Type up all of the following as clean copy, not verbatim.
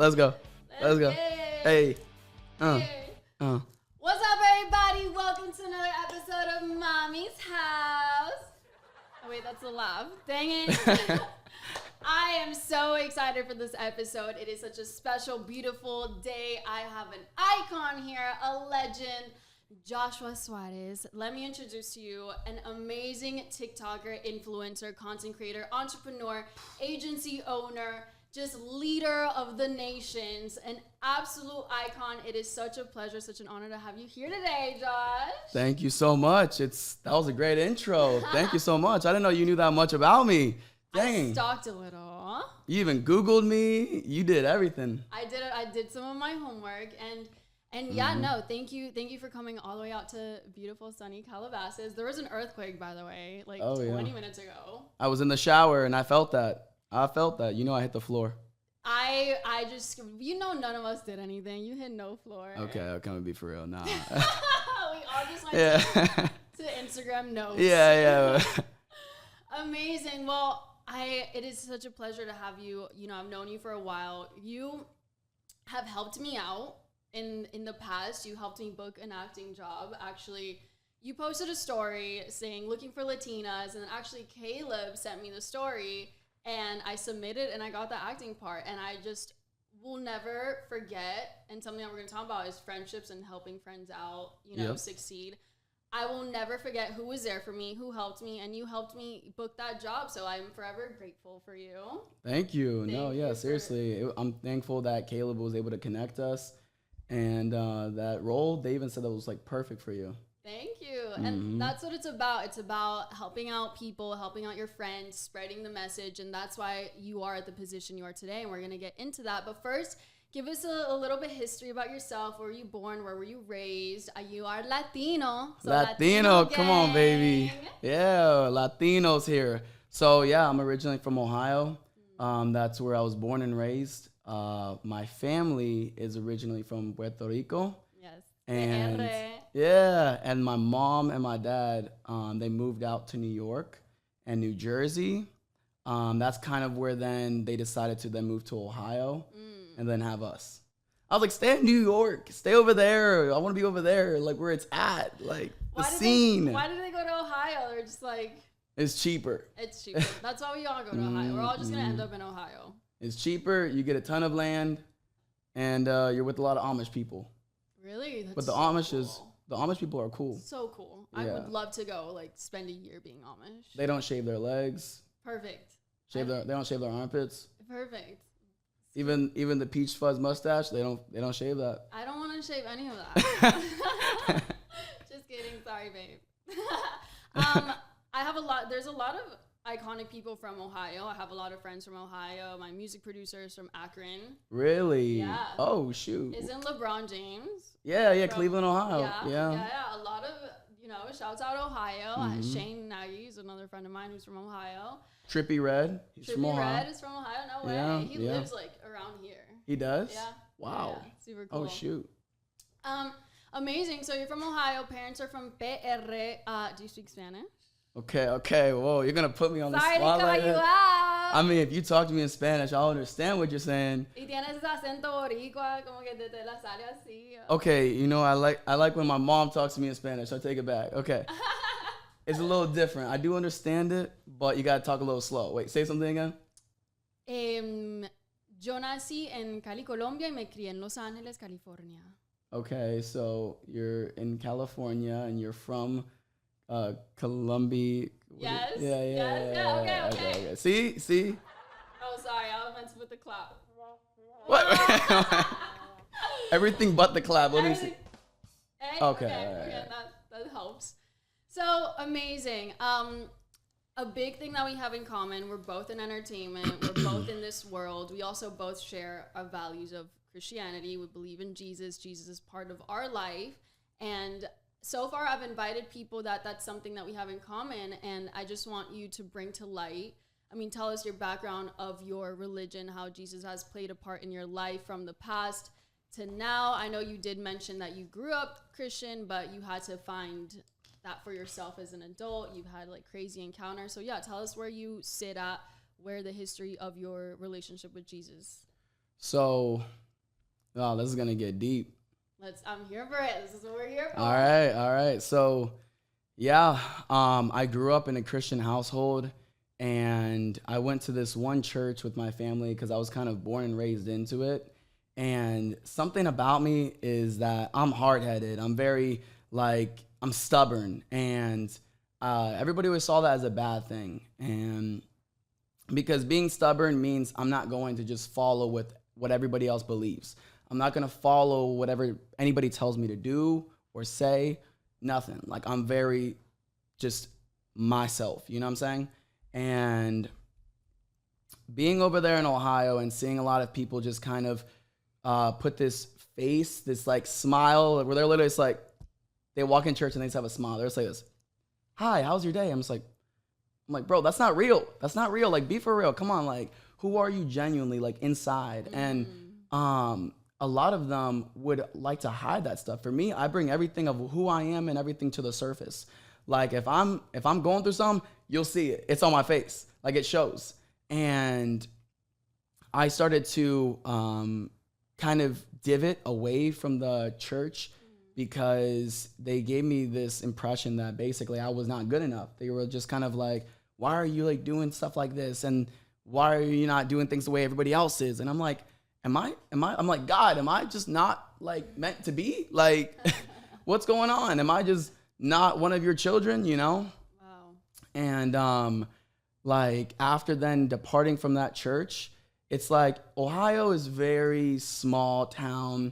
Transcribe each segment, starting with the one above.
Let's go. Let's go. Hey. What's up, everybody? Welcome to another episode of Mommy's House. Oh, wait, that's a laugh. Dang it. I am so excited for this episode. It is such a special, beautiful day. I have an icon here, a legend, Joshua Suarez. Let me introduce to you an amazing TikToker, influencer, content creator, entrepreneur, agency owner, just leader of the nations, an absolute icon. It is such a pleasure, such an honor to have you here today, Josh. Thank you so much. That was a great intro. Thank you so much. I didn't know you knew that much about me. Dang. I stalked a little. You even Googled me. You did everything. I did some of my homework and yeah, no, thank you for coming all the way out to beautiful sunny Calabasas. There was an earthquake, by the way, 20 minutes ago. I was in the shower and I felt that. You know I hit the floor. I just, none of us did anything. You hit no floor. Okay, I'm gonna be for real. Nah. We all just went to Instagram notes. Yeah. Amazing. Well, it is such a pleasure to have you. I've known you for a while. You have helped me out in the past. You helped me book an acting job. Actually, you posted a story saying looking for Latinas, and then actually Caleb sent me the story, and I submitted, and I got the acting part, and I just will never forget. And something that we're going to talk about is friendships and helping friends out, succeed. I will never forget who was there for me, who helped me, and you helped me book that job. So I'm forever grateful for you. Thank you. Seriously. I'm thankful that Caleb was able to connect us. And that role, they even said that was perfect for you. Thank you. And that's what it's about. It's about helping out people, helping out your friends, spreading the message. And that's why you are at the position you are today. And we're going to get into that. But first, give us a little bit history about yourself. Where were you born? Where were you raised? You are Latino. So Latino, come on, baby. Yeah, Latinos here. So, yeah, I'm originally from Ohio. That's where I was born and raised. My family is originally from Puerto Rico. Yes. And my mom and my dad, they moved out to New York and New Jersey. That's kind of where then they decided to then move to Ohio. And then have us. I was like, stay in New York. Stay over there. I want to be over there, where it's at, the scene. Why did they go to Ohio? They're just it's cheaper. It's cheaper. That's why we all go to Ohio. We're all just going to end up in Ohio. It's cheaper. You get a ton of land, and you're with a lot of Amish people. Really? That's but the Amish people are cool. So cool. Yeah. I would love to go, spend a year being Amish. They don't shave their legs. Perfect. They don't shave their armpits. Perfect. Even the peach fuzz mustache, they don't shave that. I don't want to shave any of that. Just kidding. Sorry, babe. There's a lot of iconic people from Ohio. I have a lot of friends from Ohio. My music producer is from Akron. Really? Yeah. Oh, shoot. Isn't LeBron James? Yeah, Cleveland, Ohio. Yeah. A lot of, shouts out Ohio. Shane Nagy is another friend of mine who's from Ohio. Trippy Red. He's from Ohio. Red is from Ohio. No way. He lives around here. He does? Yeah. Wow. Yeah, super cool. Oh, shoot. Amazing. So you're from Ohio. Parents are from PR. Do you speak Spanish? Okay. Whoa, you're going to put me on the spot like that? I mean, if you talk to me in Spanish, I'll understand what you're saying. Y tienes ese acento boricua, como que te la sale así. Okay, I like when my mom talks to me in Spanish. I take it back. Okay. It's a little different. I do understand it, but you got to talk a little slow. Wait, say something again. Yo nací en Cali, Colombia, y me crié en Los Ángeles, California. Okay, so you're in California, and you're from Colombia. Yes. Yeah. Okay. See? Oh, sorry. I was meant to put the clap. What? Everything but the clap. Let me see. Okay. That helps. So amazing. A big thing that we have in common, we're both in entertainment. We're both in this world. We also both share our values of Christianity. We believe in Jesus. Jesus is part of our life. And so far, I've invited people that's something that we have in common. And I just want you to bring to light, tell us your background of your religion, how Jesus has played a part in your life from the past to now. I know you did mention that you grew up Christian, but you had to find that for yourself as an adult. You've had crazy encounters. So yeah, tell us where you sit at, where the history of your relationship with Jesus. So, oh, this is gonna get deep. I'm here for it. This is what we're here for. All right. So, yeah, I grew up in a Christian household, and I went to this one church with my family because I was kind of born and raised into it. And something about me is that I'm hard-headed. I'm very, I'm stubborn. And everybody always saw that as a bad thing. And because being stubborn means I'm not going to just follow with what everybody else believes. I'm not going to follow whatever anybody tells me to do or say. Nothing. Like, I'm very just myself. You know what I'm saying? And being over there in Ohio and seeing a lot of people just kind of put this face, this like smile, where they're literally just like, they walk in church and they just have a smile. They're just like this, "Hi, how's your day?" I'm like, bro, that's not real. That's not real. Like, be for real. Come on. Like, who are you genuinely, like, inside? And a lot of them would like to hide that stuff. For me, I bring everything of who I am and everything to the surface. Like, if I'm going through something, you'll see it. It's on my face. Like, it shows. And I started to kind of divot away from the church because they gave me this impression that basically I was not good enough. They were just kind of like, "Why are you like doing stuff like this? And why are you not doing things the way everybody else is?" And I'm like, I'm like, "God, am I just not like meant to be? Like, what's going on? Am I just not one of your children, you know?" Wow. And like, after then departing from that church, it's like Ohio is very small town,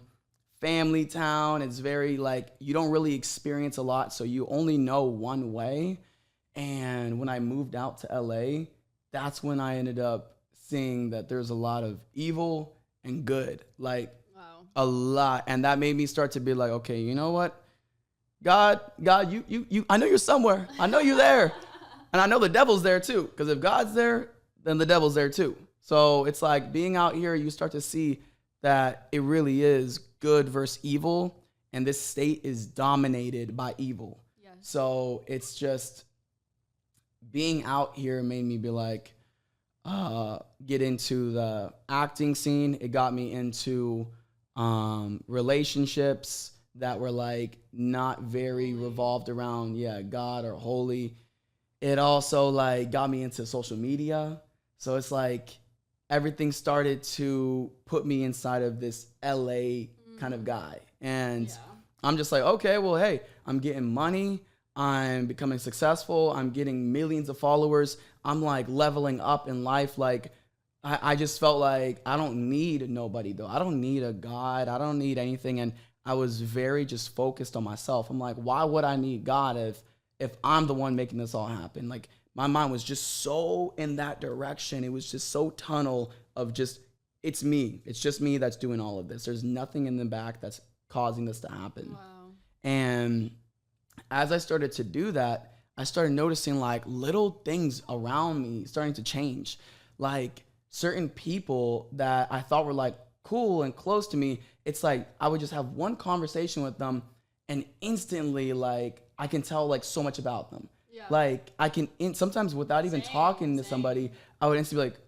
family town. It's very like, you don't really experience a lot, so you only know one way. And when I moved out to LA, that's when I ended up seeing that there's a lot of evil and good, like Wow. a lot. And that made me start to be like, okay, you know what? God, you I know you're somewhere. I know you're there. And I know the devil's there too. Because if God's there, then the devil's there too. So it's like being out here, you start to see that it really is good versus evil. And this state is dominated by evil. Yes. So it's just being out here made me be like, get into the acting scene. It got me into relationships that were like not very revolved around God or holy. It also like got me into social media. So it's like everything started to put me inside of this LA kind of guy. And I'm just like, okay, well, hey, I'm getting money. I'm becoming successful. I'm getting millions of followers. I'm like leveling up in life. Like, I just felt like I don't need nobody though. I don't need a God. I don't need anything. And I was very just focused on myself. I'm like, why would I need God if I'm the one making this all happen? Like, my mind was just so in that direction. It was just so tunnel of just, it's me. It's just me that's doing all of this. There's nothing in the back that's causing this to happen. Wow. And as I started to do that, I started noticing like little things around me starting to change. Like certain people that I thought were like cool and close to me, it's like I would just have one conversation with them and instantly like I can tell like so much about them. Yeah. Like I can sometimes without even talking to somebody, I would instantly be like,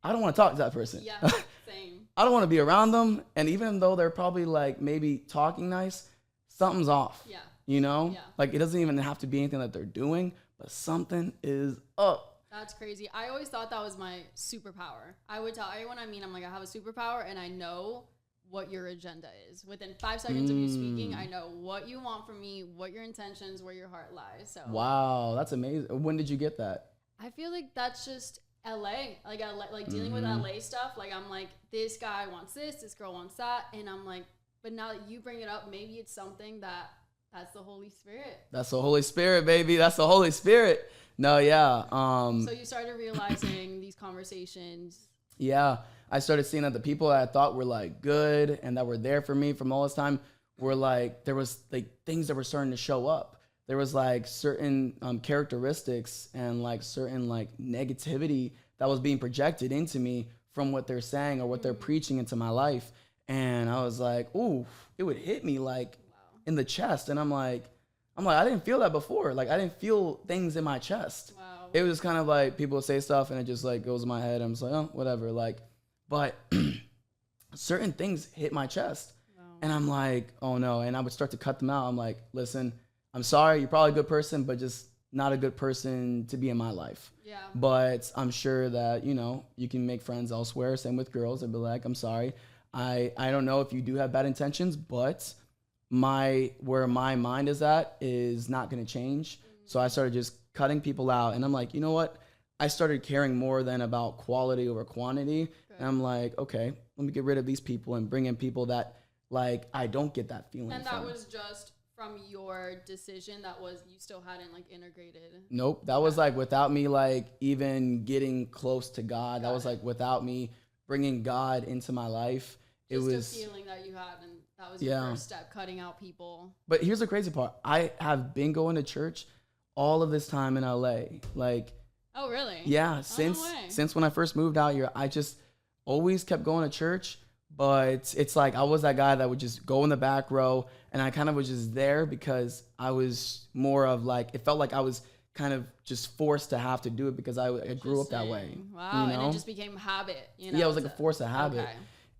I don't want to talk to that person. Yeah, same. I don't want to be around them. And even though they're probably like maybe talking nice, something's off. Yeah. You know? Yeah. Like it doesn't even have to be anything that they're doing, but something is up. That's crazy. I always thought that was my superpower. I would tell everyone I mean, I'm like, I have a superpower and I know what your agenda is. Within 5 seconds of you speaking, I know what you want from me, what your intentions, where your heart lies. So wow, that's amazing. When did you get that? I feel like that's just LA. Like dealing with LA stuff. Like I'm like, this guy wants this girl wants that. And I'm like, but now that you bring it up, maybe it's something that's the Holy Spirit. That's the Holy Spirit, baby. That's the Holy Spirit. No, yeah. So you started realizing these conversations. Yeah. I started seeing that the people that I thought were like good and that were there for me from all this time were like, there was like things that were starting to show up. There was like certain characteristics and like certain like negativity that was being projected into me from what they're saying or what they're preaching into my life. And I was like, ooh, it would hit me like in the chest. And I'm like, I didn't feel that before. Like I didn't feel things in my chest. Wow. It was kind of like people say stuff and it just like goes in my head. I'm just like, oh, whatever. Like, but certain things hit my chest. Wow. And I'm like, oh no. And I would start to cut them out. I'm like, listen, I'm sorry. You're probably a good person, but just not a good person to be in my life. Yeah. But I'm sure that, you know, you can make friends elsewhere. Same with girls. I'd be like, I'm sorry. I don't know if you do have bad intentions, but where my mind is at is not going to change. So I started just cutting people out. And I'm like, you know what? I started caring more than about quality over quantity. Good. And I'm like, okay, let me get rid of these people and bring in people that, like, I don't get that feeling And that from. was just from your decision. That was, you still hadn't like integrated. Nope. That was like without me like even getting close to God. That was like without me bringing God into my life. It was a feeling that you had, and that was your first step, cutting out people. But here's the crazy part. I have been going to church all of this time in LA. Like, oh really? Yeah, no since when I first moved out here, I just always kept going to church. But it's like I was that guy that would just go in the back row, and I kind of was just there because I was more of like, it felt like I was kind of just forced to have to do it because I grew up that way. Wow, you know? and it just became habit. You know? Yeah, it was like a force of habit. Okay.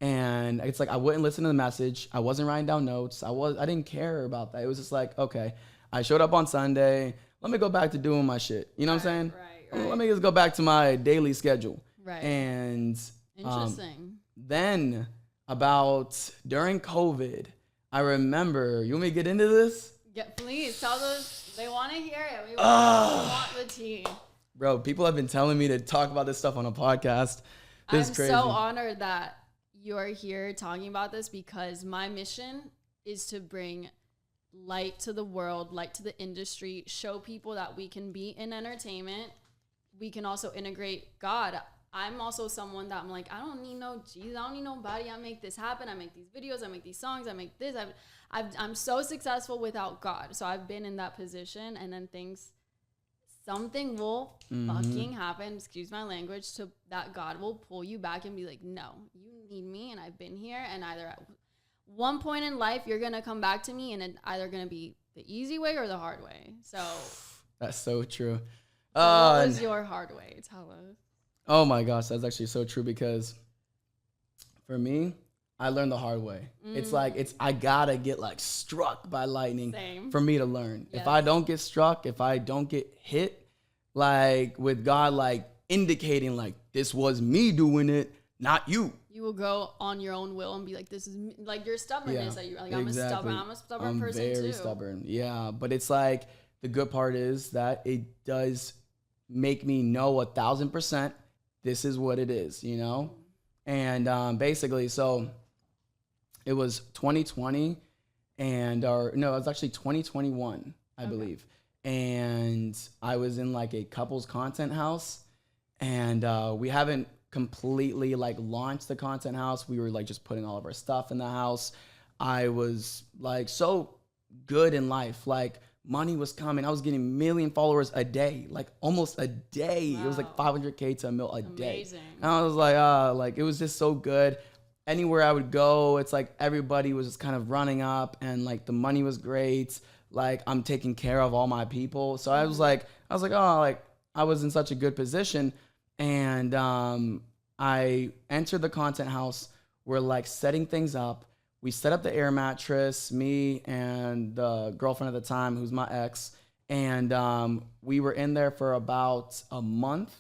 And it's like I wouldn't listen to the message. I wasn't writing down notes. I didn't care about that. It was just like, okay, I showed up on Sunday. Let me go back to doing my shit. You know what I'm saying? Right. Let me just go back to my daily schedule. Right. And interesting. Then during COVID, I remember, you want me to get into this? Yeah, please tell those. They want to hear it. We want the tea. Bro, people have been telling me to talk about this stuff on a podcast. This is crazy. I'm so honored that you're here talking about this, because my mission is to bring light to the world, light to the industry, show people that we can be in entertainment. We can also integrate God. I'm also someone that I'm like, I don't need no Jesus. I don't need nobody. I make this happen. I make these videos. I make these songs. I make this. I'm so successful without God. So I've been in that position, and then something will fucking happen, excuse my language, to that God will pull you back and be like, no, you need me, and I've been here, and either at one point in life you're gonna come back to me, and it's either gonna be the easy way or the hard way. So that's so true. what was your hard way? Tell us. Oh my gosh, that's actually so true, because for me, I learned the hard way. It's like I gotta get like struck by lightning for me to learn. Yes. If I don't get struck, if I don't get hit, like with God like indicating like this was me doing it, not you. You will go on your own will and be like, this is me. Like your stubbornness that you're like, exactly. I'm a stubborn person too. I'm very stubborn. Yeah, but it's like the good part is that it does make me know 1,000% this is what it is, you know? And basically, so it was 2020 it was actually 2021, I believe. And I was in like a couples content house, and we haven't completely like launched the content house. We were like just putting all of our stuff in the house. I was like so good in life. Like money was coming. I was getting 1 million followers a day, like almost a day. Wow. It was like 500K to $1 million a day. And I was like it was just so good. Anywhere I would go, it's like everybody was just kind of running up, and like the money was great. Like I'm taking care of all my people. So I was like, oh, like I was in such a good position. And I entered the content house. We're like setting things up. We set up the air mattress, me and the girlfriend at the time, who's my ex. And we were in there for about a month.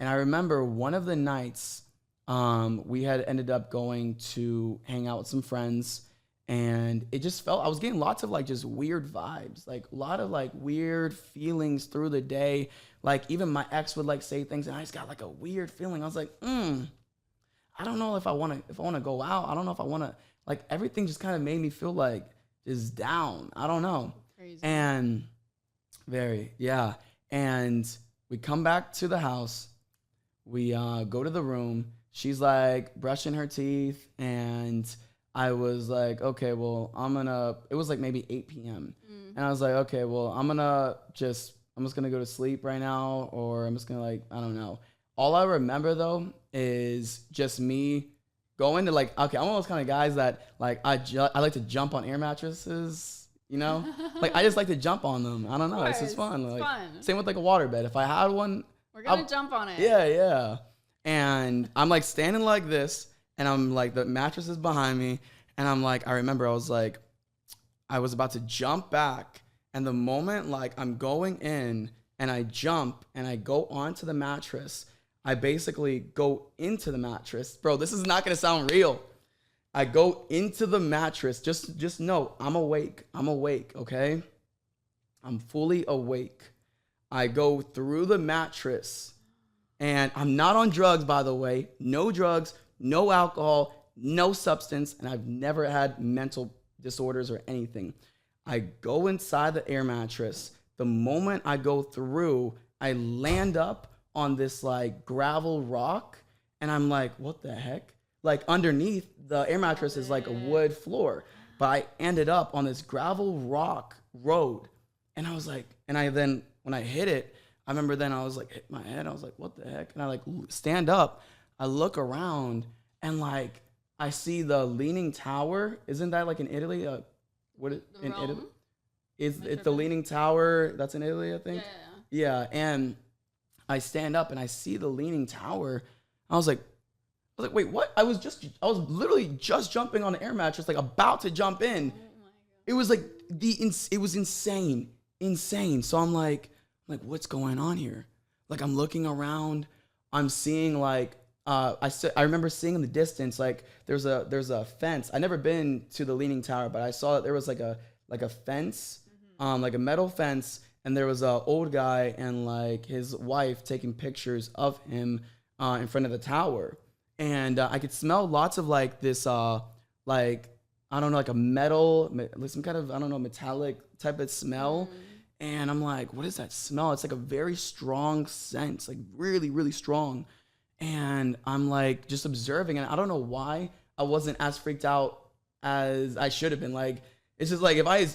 And I remember one of the nights, we had ended up going to hang out with some friends. And it just felt, I was getting lots of like just weird vibes, like a lot of like weird feelings through the day. Like even my ex would like say things, and I just got like a weird feeling. I was like, I don't know if I want to go out. I don't know if I want to, like everything just kind of made me feel like just down. I don't know. Crazy. And and we come back to the house. We go to the room. She's like brushing her teeth, and I was like, okay, well, it was like maybe 8 p.m. And I was like, okay, well, I'm just going to go to sleep right now, or I'm just going to like, I don't know. All I remember though is just me going to like, okay, I'm one of those kind of guys that like, I like to jump on air mattresses, you know? Like I just like to jump on them. I don't know. It's just fun. It's like, fun. Same with like a waterbed. If I had one, we're going to jump on it. Yeah. And I'm like standing like this, and I'm like, the mattress is behind me, and I'm like, I remember I was like, I was about to jump back, and the moment like I'm going in and I jump and I go onto the mattress, I basically go into the mattress. Bro, this is not gonna sound real. I go into the mattress. Just know I'm awake. I'm awake, okay? I'm fully awake. I go through the mattress, and I'm not on drugs, by the way. No drugs, no alcohol, no substance, and I've never had mental disorders or anything. I go inside the air mattress. The moment I go through, I land up on this like gravel rock, and I'm like, what the heck? Like underneath the air mattress is like a wood floor, but I ended up on this gravel rock road, and I was like, and I then when I hit it, I remember then I was like hit my head. I was like, what the heck? And I like stand up, I look around, and like I see the Leaning Tower. Isn't that like in Italy? What is in Rome? Italy? Is it the Leaning Tower? That's in Italy, I think. Yeah, and I stand up and I see the Leaning Tower. I was like, wait, what? I was literally just jumping on the air mattress, like about to jump in. Oh my God. It was like it was insane. So I'm like, what's going on here? Like I'm looking around, I'm seeing like, I remember seeing in the distance, like there's a fence. I never been to the Leaning Tower, but I saw that there was like a fence, like a metal fence, and there was a old guy and like his wife taking pictures of him in front of the tower. And I could smell lots of like this, like, I don't know, like a metal, like some kind of, I don't know, metallic type of smell. And I'm like, what is that smell? It's like a very strong scent, like really, really strong. And I'm like just observing, and I don't know why I wasn't as freaked out as I should have been. Like, it's just like if I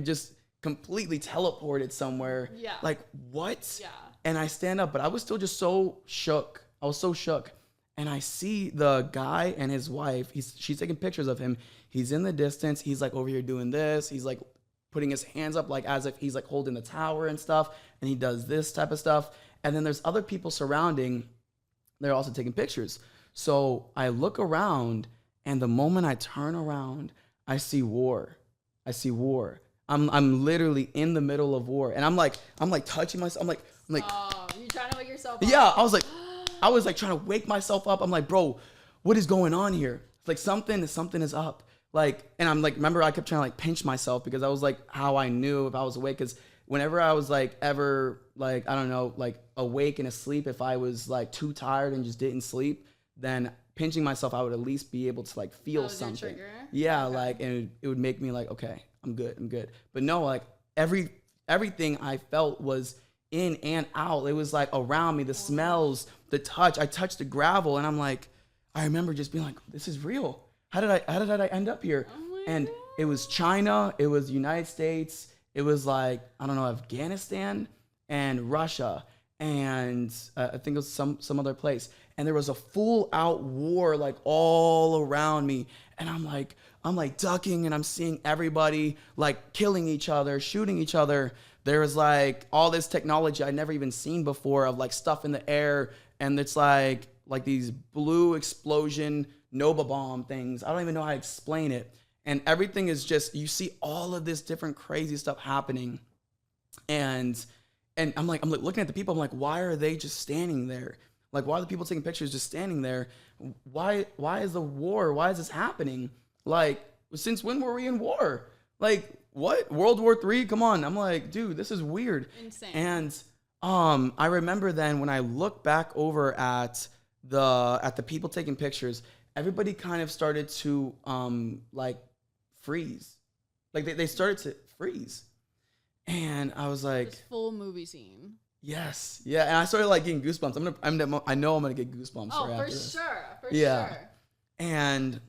just completely teleported somewhere, like what? Yeah. And I stand up, but I was still just so shook. I was so shook. And I see the guy and his wife. She's taking pictures of him. He's in the distance. He's like over here doing this. He's like putting his hands up like as if he's like holding the tower and stuff. And he does this type of stuff. And then there's other people surrounding. They're also taking pictures. So I look around, and the moment I turn around, I see war. I'm literally in the middle of war. And I'm like touching myself. I'm like, oh, you're trying to wake yourself up. Yeah, I was like trying to wake myself up. I'm like, bro, what is going on here? It's like something is up. Like, and I'm like, remember I kept trying to like pinch myself because I was like, how I knew if I was awake. Because whenever I was like ever like, I don't know, like awake and asleep, if I was like too tired and just didn't sleep, then pinching myself, I would at least be able to like feel something. Yeah, okay. Like, and it would make me like, okay, I'm good. But no, like everything I felt was in and out. It was like around me, the smells, the touch. I touched the gravel, and I'm like, I remember just being like, this is real. How did I end up here? And it was China, it was United States, it was like, I don't know, Afghanistan and Russia, and I think it was some other place. And there was a full out war like all around me. And I'm like ducking, and I'm seeing everybody like killing each other, shooting each other. There was like all this technology I'd never even seen before of like stuff in the air. And it's like these blue explosion Nova bomb things. I don't even know how to explain it. And everything is just, you see all of this different crazy stuff happening. And I'm like looking at the people. I'm like, why are they just standing there? Like, why are the people taking pictures just standing there? Why is the war? Why is this happening? Like, since when were we in war? Like, what? World War III? Come on. I'm like, dude, this is weird. Insane. And I remember then when I look back over at the people taking pictures, everybody kind of started to like freeze. Like they started to freeze. And I was like, this full movie scene. Yes. Yeah. And I started like getting goosebumps. I know I'm gonna get goosebumps. Oh, right for after this. sure. For yeah. sure. And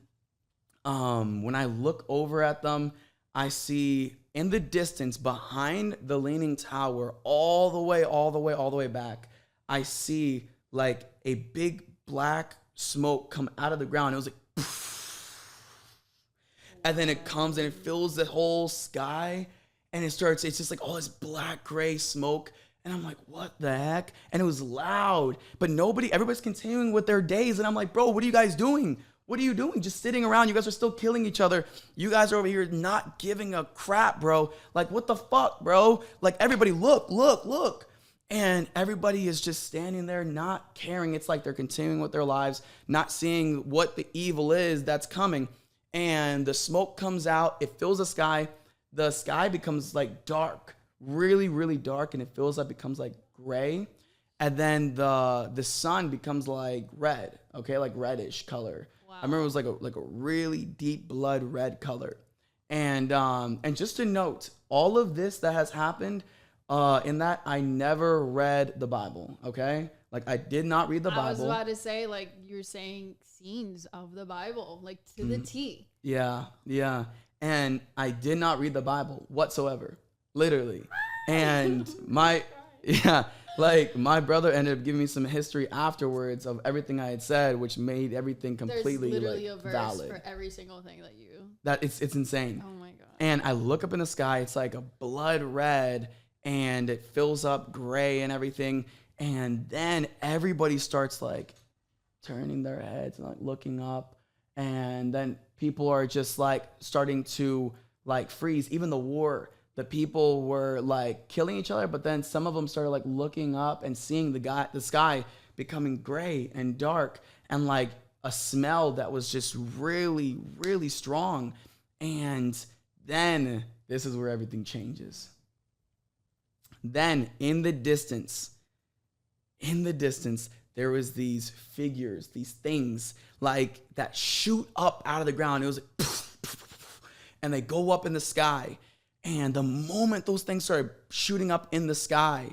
when I look over at them, I see in the distance behind the Leaning Tower, all the way back, I see like a big black smoke come out of the ground. It was like, poof. And then it comes and it fills the whole sky, and it's just like all this black gray smoke. And I'm like, what the heck? And it was loud, but everybody's continuing with their days. And I'm like, bro, what are you guys doing? What are you doing? Just sitting around. You guys are still killing each other. You guys are over here not giving a crap, bro. Like, what the fuck, bro? Like, everybody look. And everybody is just standing there not caring. It's like they're continuing with their lives, not seeing what the evil is that's coming. And the smoke comes out. It fills the sky. The sky becomes like dark, really, really dark. And it fills up, becomes like gray. And then the sun becomes like red, okay? Like reddish color. Wow. I remember it was like a really deep blood red color. And just to note, all of this that has happened, in that I never read the Bible, okay? Like, I did not read the Bible. I was about to say, like, you're saying scenes of the Bible, like, to the T. Yeah. And I did not read the Bible whatsoever, literally. And my brother ended up giving me some history afterwards of everything I had said, which made everything completely There's literally a verse valid. for every single thing It's insane. Oh my God. And I look up in the sky, it's like a blood red, and it fills up gray and everything. And then everybody starts like turning their heads and like looking up. And then people are just like starting to like freeze. Even the people were like killing each other, but then some of them started like looking up and seeing the sky becoming gray and dark, and like a smell that was just really, really strong. And then this is where everything changes. Then in the distance, there was these figures, these things like that shoot up out of the ground. It was like, and they go up in the sky. And the moment those things started shooting up in the sky,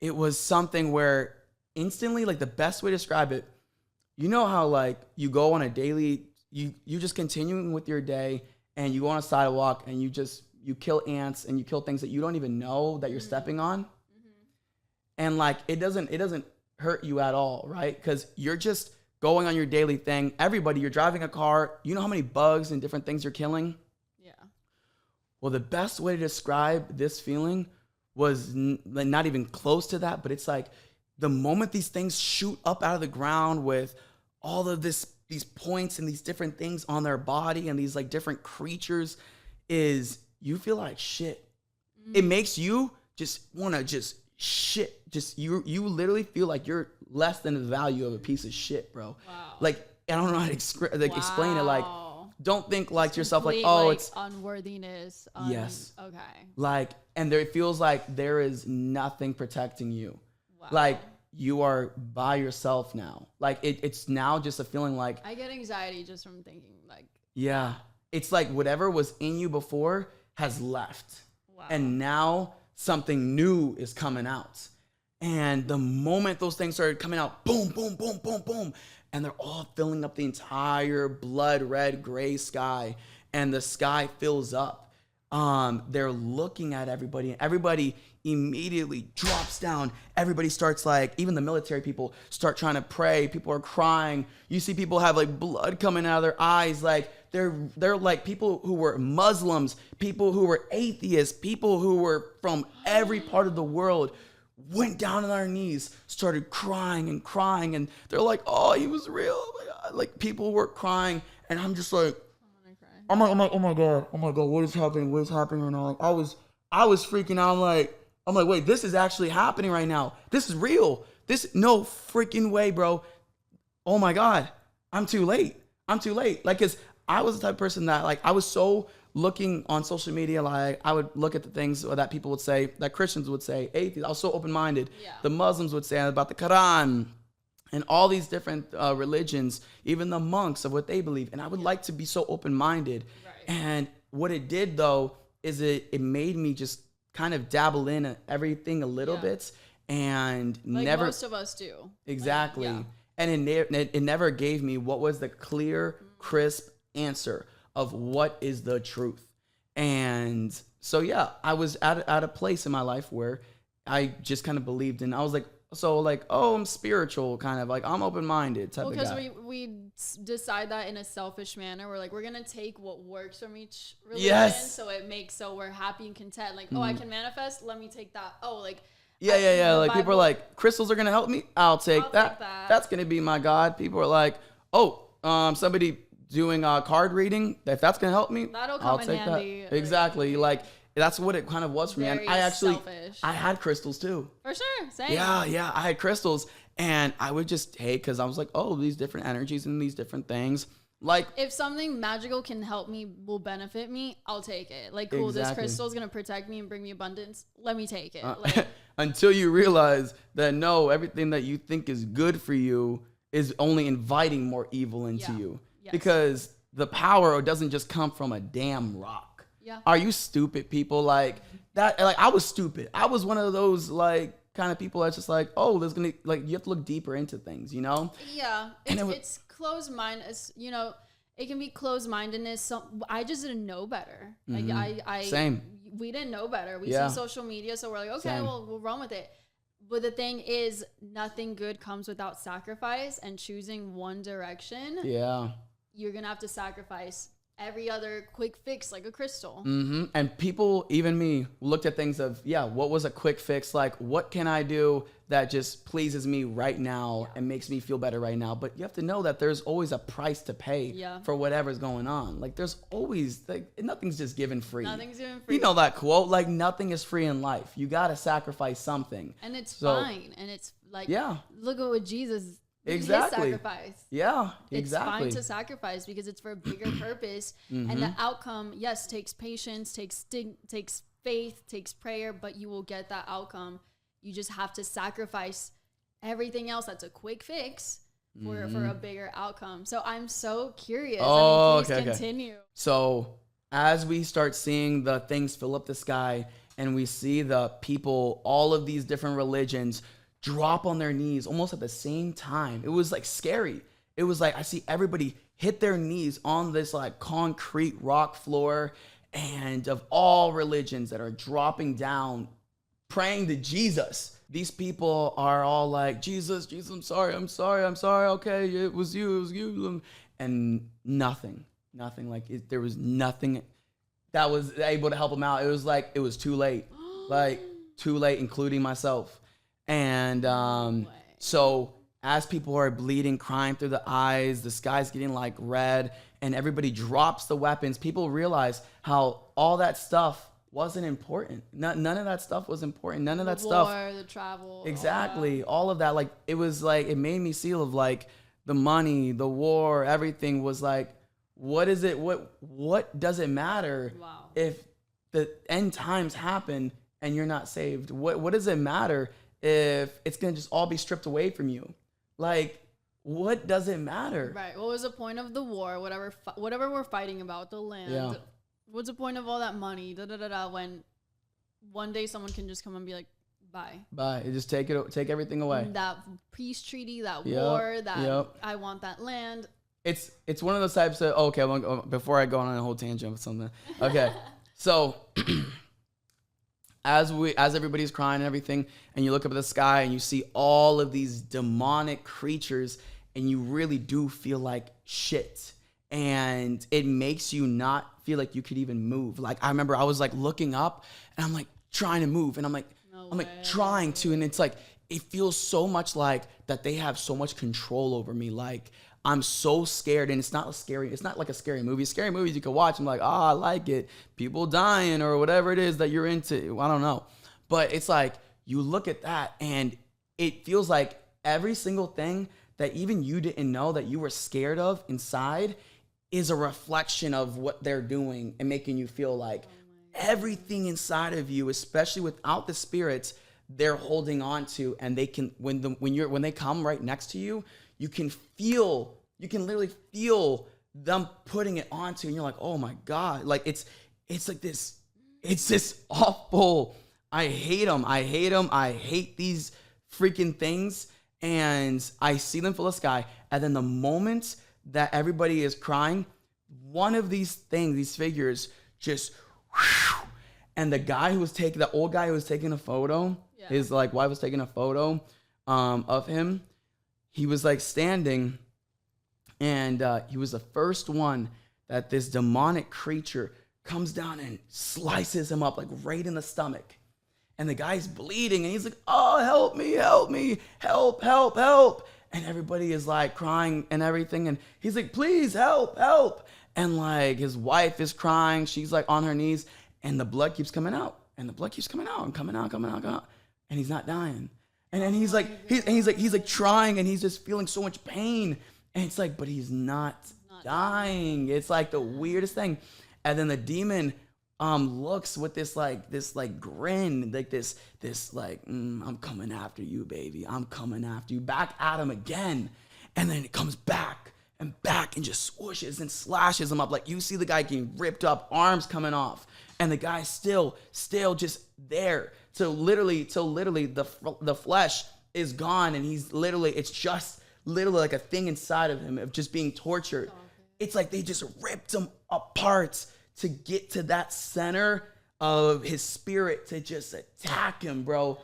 it was something where instantly, like the best way to describe it, you know how like you go on a daily, you just continuing with your day, and you go on a sidewalk and you kill ants and you kill things that you don't even know that you're stepping on. And like, it doesn't hurt you at all, right? Because you're just going on your daily thing. Everybody, you're driving a car. You know how many bugs and different things you're killing? Yeah. Well, the best way to describe this feeling was not even close to that, but it's like the moment these things shoot up out of the ground with all of these points and these different things on their body and these like different creatures, is you feel like shit. It makes you just want to just shit. Just you literally feel like you're less than the value of a piece of shit, bro. Wow. Like, I don't know how to explain it. Like, don't think like to yourself like, oh, like it's unworthiness. Yes. Okay. Like, and it feels like there is nothing protecting you. Wow. Like, you are by yourself now. Like, it's now just a feeling like, I get anxiety just from thinking like. Yeah. It's like whatever was in you before has left. Wow. And now something new is coming out. And the moment those things started coming out, boom, boom, boom, boom, boom, and they're all filling up the entire blood red gray sky, and the sky fills up. They're looking at everybody, and everybody immediately drops down. Everybody starts like, even the military people start trying to pray. People are crying. You see people have like blood coming out of their eyes. Like they're like people who were Muslims, people who were atheists, people who were from every part of the world went down on their knees, started crying, and they're like, oh, he was real. Oh my God. Like people were crying, and I'm just like, I'm like, oh my God, what is happening? What is happening right now? Like I was freaking out. I'm like, wait, this is actually happening right now. This is real. No freaking way, bro. Oh my God, I'm too late. Like, cause I was the type of person that like, I was so looking on social media, like I would look at the things that people would say, that Christians would say, atheists. I was so open-minded. Yeah. The Muslims would say about the Quran and all these different religions, even the monks of what they believe. And I would like to be so open-minded. Right. And what it did though, is it made me just kind of dabble in everything a little bit, and like never. Most of us do. Exactly. Like, yeah. And it never gave me what was the clear, crisp answer of what is the truth. And so, yeah, I was at a place in my life where I just kind of believed, and I was like, oh, I'm spiritual, kind of like I'm open-minded type of guy. Because we decide that in a selfish manner. We're like, we're going to take what works from each religion. Yes. So we're happy and content. Like, oh, I can manifest. Let me take that. Oh, like, Yeah. Like people are like, crystals are gonna help me. I'll take that. That's gonna be my God. People are like, oh, somebody doing card reading. If that's gonna help me, I'll take handy. That. Exactly. Like that's what it kind of was for me. And I had crystals too. For sure. Same. Yeah. I had crystals, and I would just take because I was like, oh, these different energies and these different things. Like if something magical can help me, will benefit me, I'll take it. Like, cool, this crystal is gonna protect me and bring me abundance. Let me take it. Like, until you realize that no, everything that you think is good for you is only inviting more evil into you. Yes. Because the power doesn't just come from a damn rock. Yeah. Are you stupid people? Like that? Like I was stupid. I was one of those like kind of people that's just like, oh, there's gonna like you have to look deeper into things, you know? Yeah. It's closed mind, you know, it can be closed-mindedness. So I just didn't know better. Like Same. We didn't know better. We see social media, so we're like, okay, well, we'll run with it. But the thing is, nothing good comes without sacrifice, and choosing one direction. Yeah. You're gonna have to sacrifice every other quick fix, like a crystal. Mm-hmm. And people, even me, looked at things of, what was a quick fix? Like, what can I do that just pleases me right now and makes me feel better right now? But you have to know that there's always a price to pay for whatever's going on. Like, there's always, like, nothing's just given free. Nothing's given free. You know that quote? Like, nothing is free in life. You got to sacrifice something. And it's fine. And it's like, look at what Jesus Exactly. His sacrifice. Yeah, exactly. It's fine to sacrifice because it's for a bigger purpose. And the outcome, yes, takes patience, takes faith, takes prayer, but you will get that outcome. You just have to sacrifice everything else that's a quick fix for a bigger outcome. So I'm so curious. Please continue. So as we start seeing the things fill up the sky and we see the people, all of these different religions drop on their knees almost at the same time. It was like scary. It was like I see everybody hit their knees on this like concrete rock floor, and of all religions that are dropping down, praying to Jesus. These people are all like, Jesus, I'm sorry. Okay, it was you. And nothing. Like there was nothing that was able to help them out. It was like, it was too late. Like too late, including myself. And so as people are bleeding, crying through the eyes, the sky's getting like red, and everybody drops the weapons, people realize how all that stuff wasn't important. None of that stuff was important. None of that stuff. The war, the travel. Exactly. All of that. Like, it was like, it made me feel of like the money, the war, everything was like, what is it? What does it matter if the end times happen and you're not saved? What does it matter if it's going to just all be stripped away from you? Like, what does it matter? Right. What was the point of the war? Whatever we're fighting about, the land. Yeah. What's the point of all that money? When one day someone can just come and be like, bye. Just take everything away. That peace treaty, that war, I want that land. It's one of those types of, okay, before I go on a whole tangent with something. Okay. So as everybody's crying and everything, and you look up at the sky and you see all of these demonic creatures, and you really do feel like shit. And it makes you not feel like you could even move. Like, I remember I was like looking up and I'm like trying to move, and I'm like trying to, and it's like, it feels so much like that they have so much control over me. Like, I'm so scared, and it's not like a scary movie. Scary movies you can watch, I'm like, I like it. People dying or whatever it is that you're into. I don't know. But it's like, you look at that and it feels like every single thing that even you didn't know that you were scared of inside is a reflection of what they're doing and making you feel like everything inside of you, especially without the spirits, they're holding on to, and they can, when they come right next to you, you can literally feel them putting it onto, and you're like, oh my God. Like, it's like this, it's this awful, I hate them. I hate these freaking things. And I see them fill the sky. And then the moment that everybody is crying, one of these figures just, whew, and the old guy who was taking a photo, his like wife was taking a photo of him. He was like standing, and he was the first one that this demonic creature comes down and slices him up like right in the stomach. And the guy's bleeding, and he's like, oh, help me, help me, help, help, help. And everybody is like crying and everything. And he's like, please help, help. And like his wife is crying. She's like on her knees, and the blood keeps coming out, and the blood keeps coming out and coming out, coming out, coming out. And he's not dying. And then he's like trying, and he's just feeling so much pain. And it's like, but he's not dying. It's like the weirdest thing. And then the demon looks with this grin, like this I'm coming after you, baby. I'm coming after you. Back at him again. And then it comes back and back and just swooshes and slashes him up. Like you see the guy getting ripped up, arms coming off. And the guy's still just there. So literally the flesh is gone, and it's just literally like a thing inside of him of just being tortured. Okay. It's like they just ripped him apart to get to that center of his spirit to just attack him, bro.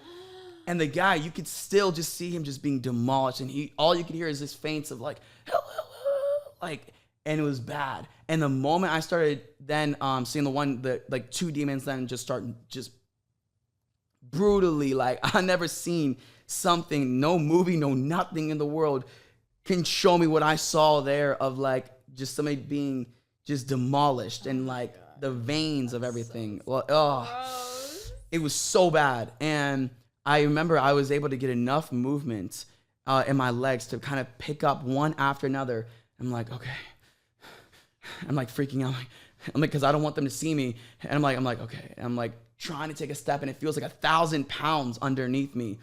And the guy, you could still just see him just being demolished, and all you could hear is this faints of like, help, help, help, like, and it was bad. And the moment I started then seeing the two demons then just start just brutally, like, I never seen something, no movie, no nothing in the world can show me what I saw there of like just somebody being just demolished and like the veins of everything. It was so bad. And I remember I was able to get enough movement in my legs to kind of pick up one after another. I'm like, okay. I'm like freaking out. I'm like, because I don't want them to see me. And I'm like, okay. And I'm like trying to take a step, and it feels like 1,000 pounds underneath me.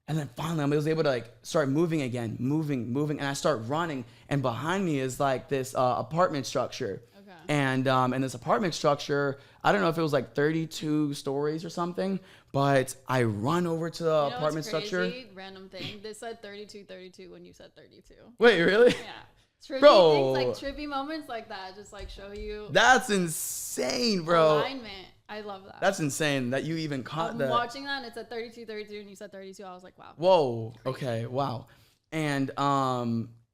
And then finally, I was able to like start moving again, moving, and I start running. And behind me is like this apartment structure. Okay. And this apartment structure, I don't know if it was like 32 stories or something, but I run over to the apartment structure. Random thing. They said 32 when you said 32. Wait, really? Yeah. Trippy bro, things, like trippy moments like that, just like show you. That's insane, bro. Alignment. I love that. That's insane that you even caught that. Watching that, and it said 32, and you said 32. I was like, wow. Whoa. Okay. Wow. And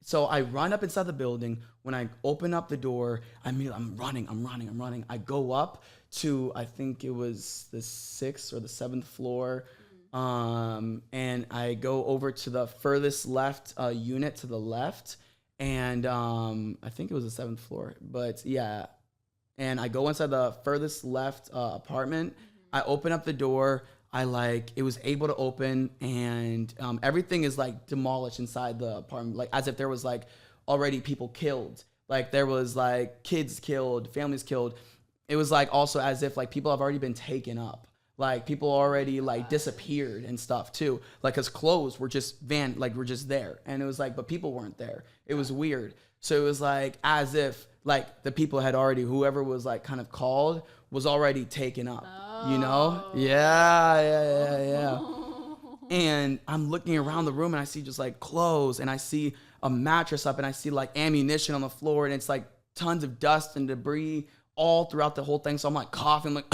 so I run up inside the building. When I open up the door, I'm running. I go up to, I think it was the 6th or the 7th floor. And I go over to the furthest left unit to the left. And I think it was the 7th floor, but yeah. And I go inside the furthest left apartment. I open up the door. It was able to open, and everything is like demolished inside the apartment, like as if there was like already people killed. Like there was like kids killed, families killed. It was like also as if like people have already been taken up. Like people already like disappeared and stuff too. Like cause clothes were just were just there. And it was like, but people weren't there. It was weird. So it was like as if like the people had already, whoever was like kind of called was already taken up, you know? Yeah. And I'm looking around the room, and I see just like clothes, and I see a mattress up, and I see like ammunition on the floor, and it's like tons of dust and debris all throughout the whole thing. So I'm like coughing, like,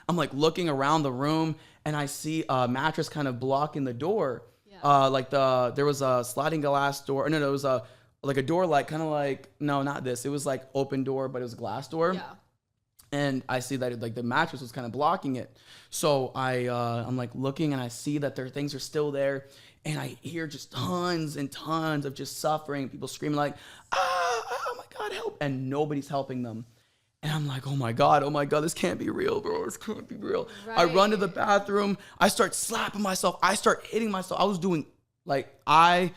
I'm like looking around the room, and I see a mattress kind of blocking the door. Yeah. There was a sliding glass door. No, it was a door, like kind of like, no, not this. It was like open door, but it was a glass door. Yeah. And I see that like the mattress was kind of blocking it. So I'm like looking, and I see that their things are still there. And I hear just tons and tons of just suffering. People screaming like, oh my God, help. And nobody's helping them. And I'm like, oh my God, this can't be real, bro. This can't be real. Right. I run to the bathroom. I start slapping myself. I start hitting myself. I was doing I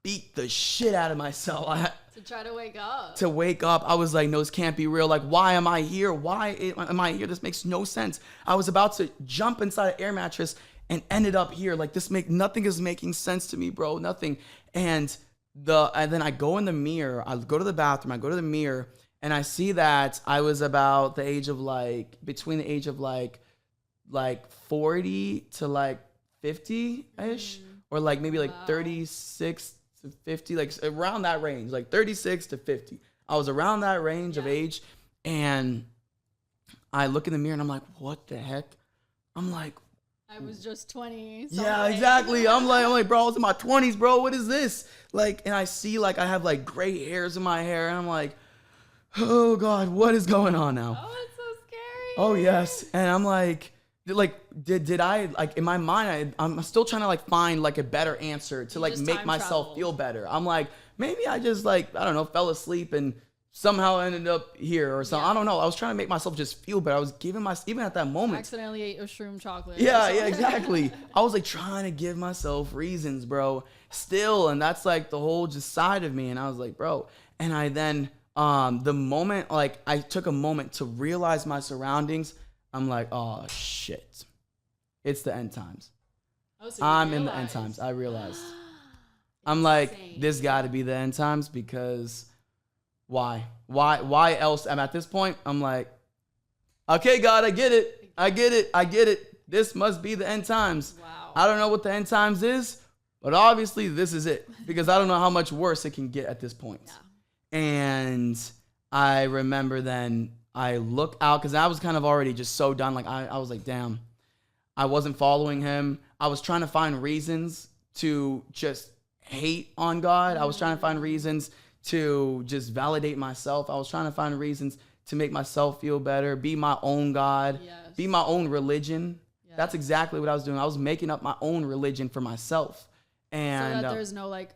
beat the shit out of myself. To try to wake up. To wake up. I was like, no, this can't be real. Like, why am I here? Why am I here? This makes no sense. I was about to jump inside an air mattress and ended up here. Like, nothing is making sense to me, bro. Nothing. And then I go in the mirror. I go to the bathroom. I go to the mirror, and I see that I was about the age of between the age of 40 to 50-ish, or maybe 36 to 50, around that range, 36 to 50. I was around that range of age, and I look in the mirror, and I'm like, what the heck? I'm like, I was just 20. Yeah, exactly. I'm like, bro, I was in my 20s, bro. What is this? And I see I have gray hairs in my hair, and I'm like, oh God, what is going on now? Oh, it's so scary. Oh yes. And I'm like, did I, like, in my mind, I'm still trying to like find like a better answer to like make myself feel better. I'm like, maybe I just like, I don't know, fell asleep and somehow ended up here or something. I don't know. I was trying to make myself just feel better. I was giving even at that moment. Accidentally ate a shroom chocolate. Yeah, exactly. I was like trying to give myself reasons, bro, still. And that's like the whole just side of me. And I was like, bro. And I then, the moment, like I took a moment to realize my surroundings, I'm like, oh shit, it's the end times. Oh, so I'm in the end times. I realized. I'm like, this got to be the end times, because why else? I'm at this point. I'm like, okay, God, I get it. This must be the end times. Wow. I don't know what the end times is, but obviously this is it, because I don't know how much worse it can get at this point. Yeah. And I remember then I look out, because I was kind of already just so done. Like I was like, damn, I wasn't following him. I was trying to find reasons to just hate on God. I was trying to find reasons to just validate myself. I was trying to find reasons to make myself feel better, be my own God, be my own religion. Yes. That's exactly what I was doing. I was making up my own religion for myself. And so that there's no like,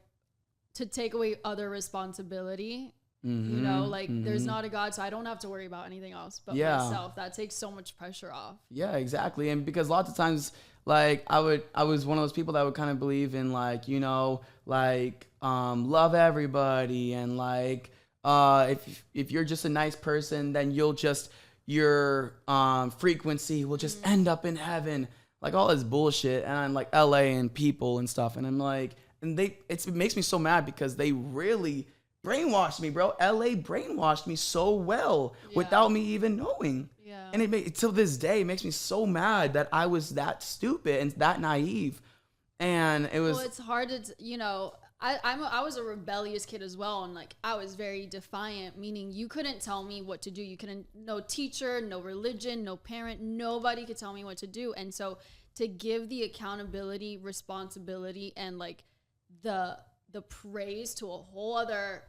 to take away other responsibility. You know, like there's not a God, so I don't have to worry about anything else but myself. That takes so much pressure off. Yeah, exactly. And because lots of times, like I was one of those people that would kind of believe in like, you know, like love everybody, and like if you're just a nice person, then your frequency will just end up in heaven. Like all this bullshit. And I'm like LA and people and stuff, and I'm like, and it makes me so mad, because they really brainwashed me, bro. LA brainwashed me so well without me even knowing. Yeah. And till this day, it makes me so mad that I was that stupid and that naive. And it was. Well, it's hard to, you know, I was a rebellious kid as well. And like, I was very defiant, meaning you couldn't tell me what to do. You couldn't, no teacher, no religion, no parent, nobody could tell me what to do. And so to give the accountability, responsibility, and like the praise to a whole other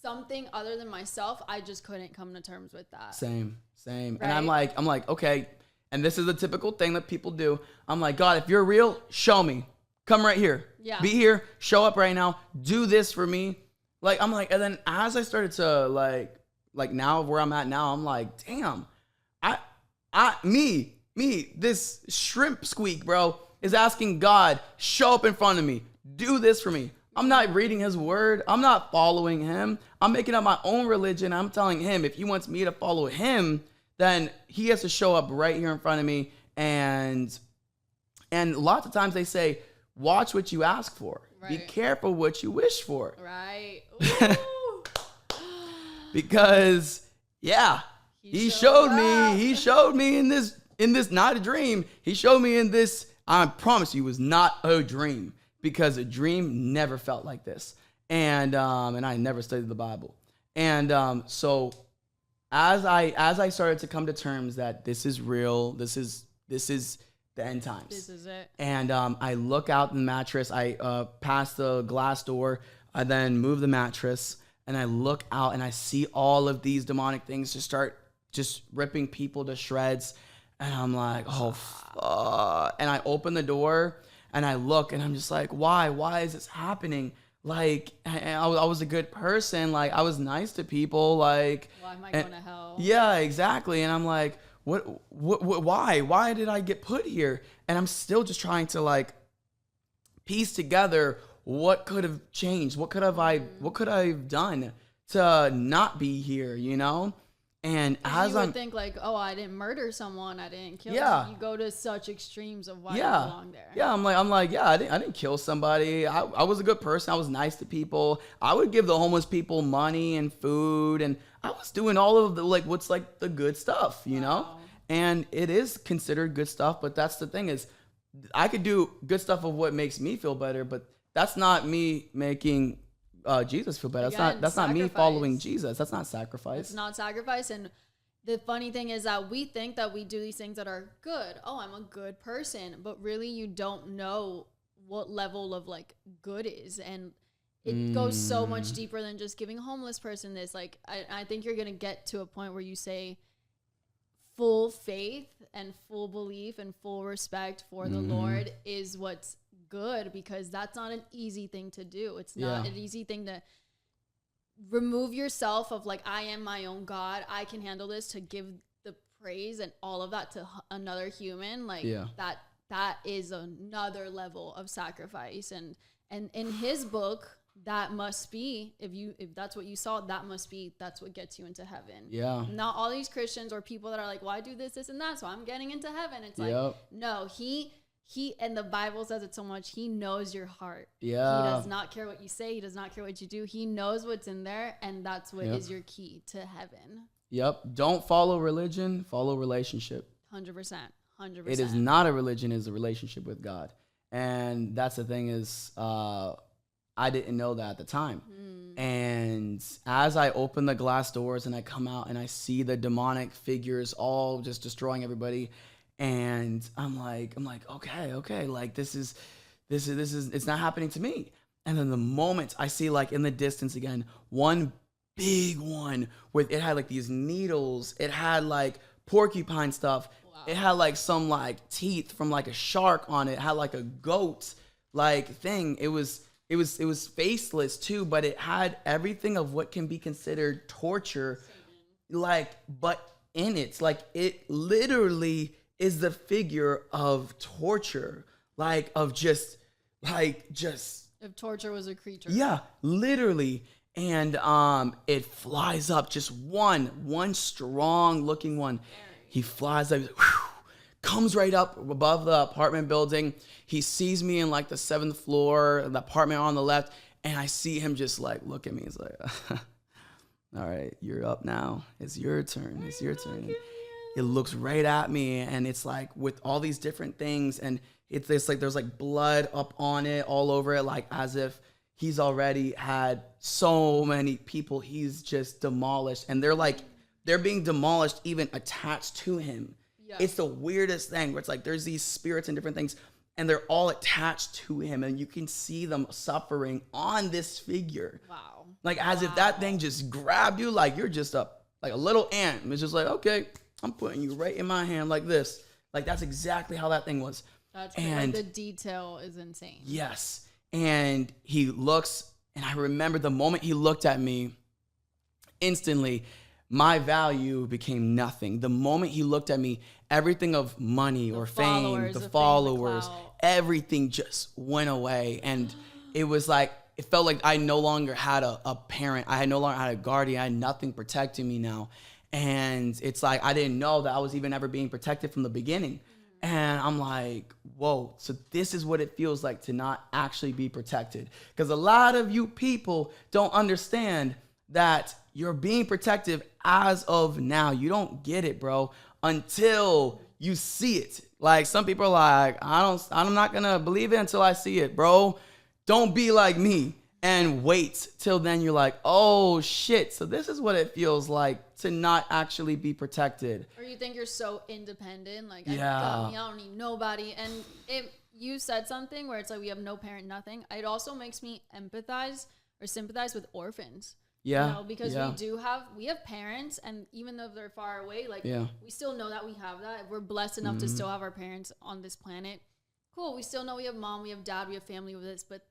something other than myself, I just couldn't come to terms with that. Same. Right? And I'm like, okay, and this is a typical thing that people do. I'm like, God, if you're real, show me. Come right here. Yeah. Be here. Show up right now. Do this for me. Like, I'm like, and then as I started to like now where I'm at now, I'm like, damn, me, this shrimp squeak, bro, is asking God, show up in front of me. Do this for me. I'm not reading his word. I'm not following him. I'm making up my own religion. I'm telling him if he wants me to follow him, then he has to show up right here in front of me. And lots of times they say, watch what you ask for. Right. Be careful what you wish for. Right. Because he showed me in this not a dream. He showed me in this, I promise you, it was not a dream. Because a dream never felt like this. And I never studied the Bible. And so as I started to come to terms that this is real, this is the end times. This is it. And I look out the mattress, I pass the glass door, I then move the mattress, and I look out and I see all of these demonic things just start just ripping people to shreds. And I'm like, oh, fuck. And I open the door. And I look and I'm just like, why? Why is this happening? Like, I was a good person. Like, I was nice to people. Like, why am I going to hell? Yeah, exactly. And I'm like, why? Why did I get put here? And I'm still just trying to like piece together what could have changed. What could I have done to not be here, you know? And as you would think like, oh, I didn't murder someone, I didn't kill someone. You go to such extremes of why you belong there. Yeah, I'm like, yeah, I didn't kill somebody. I was a good person. I was nice to people. I would give the homeless people money and food, and I was doing all of the like what's like the good stuff, you know? And it is considered good stuff, but that's the thing is I could do good stuff of what makes me feel better, but that's not me making Jesus feel better. That's not me following Jesus. That's not sacrifice. It's not sacrifice. And the funny thing is that we think that we do these things that are good. Oh, I'm a good person. But really you don't know what level of like good is. And it goes so much deeper than just giving a homeless person this. Like, I think you're going to get to a point where you say, full faith and full belief and full respect for the Lord is what's good, because that's not an easy thing to do. It's not an easy thing to remove yourself of like, I am my own God, I can handle this, to give the praise and all of that to another human. Like that is another level of sacrifice. And in his book, that must be, if that's what you saw, that's what gets you into heaven. Yeah. Not all these Christians or people that are like, well, I do this and that, so I'm getting into heaven. It's like, no, he, and the Bible says it so much, he knows your heart. Yeah. He does not care what you say. He does not care what you do. He knows what's in there, and that's what is your key to heaven. Yep. Don't follow religion, follow relationship. 100%. It is not a religion, it's a relationship with God. And that's the thing is, I didn't know that at the time. And as I open the glass doors and I come out and I see the demonic figures all just destroying everybody, and I'm like, okay, like this is, it's not happening to me. And then the moment I see, like, in the distance again, one big one with, it had like these needles, it had like porcupine stuff. Wow. It had like some like teeth from like a shark on it. It had like a goat like thing. It was faceless too, but it had everything of what can be considered torture, like, but in it, like, it literally is the figure of torture, like, of just if torture was a creature. Yeah, literally. And it flies up, just one strong looking one. He flies up, comes right up above the apartment building. He sees me in like the 7th floor, the apartment on the left, and I see him just like look at me. He's like, all right, you're up now. It's your turn. It's your turn. It looks right at me, and it's like with all these different things, and it's like there's like blood up on it, all over it, like as if he's already had so many people he's just demolished, and they're being demolished even attached to him. Yeah. It's the weirdest thing where it's like there's these spirits and different things, and they're all attached to him, and you can see them suffering on this figure. Wow. Like as if that thing just grabbed you, like you're just like a little ant. It's just like, okay, I'm putting you right in my hand like this. Like that's exactly how that thing was. That's and like the detail is insane. Yes. And he looks, and I remember the moment he looked at me, instantly, my value became nothing. The moment he looked at me, everything of money or fame, the followers, everything just went away. And it was like, it felt like I no longer had a parent. I no longer had a guardian. I had nothing protecting me now. And it's like, I didn't know that I was even ever being protected from the beginning. And I'm like, whoa, so this is what it feels like to not actually be protected. Because a lot of you people don't understand that you're being protected as of now. You don't get it, bro, until you see it. Like some people are like, I'm not going to believe it until I see it, bro. Don't be like me and wait till then. You're like, oh shit. So this is what it feels like to not actually be protected. Or you think you're so independent. Like, I got me, I don't need nobody. And you said something where it's like, we have no parent, nothing. It also makes me empathize or sympathize with orphans. Yeah. You know, because we have parents, and even though they're far away, like we still know that we have that. We're blessed enough to still have our parents on this planet. Cool. We still know we have mom, we have dad, we have family with this, but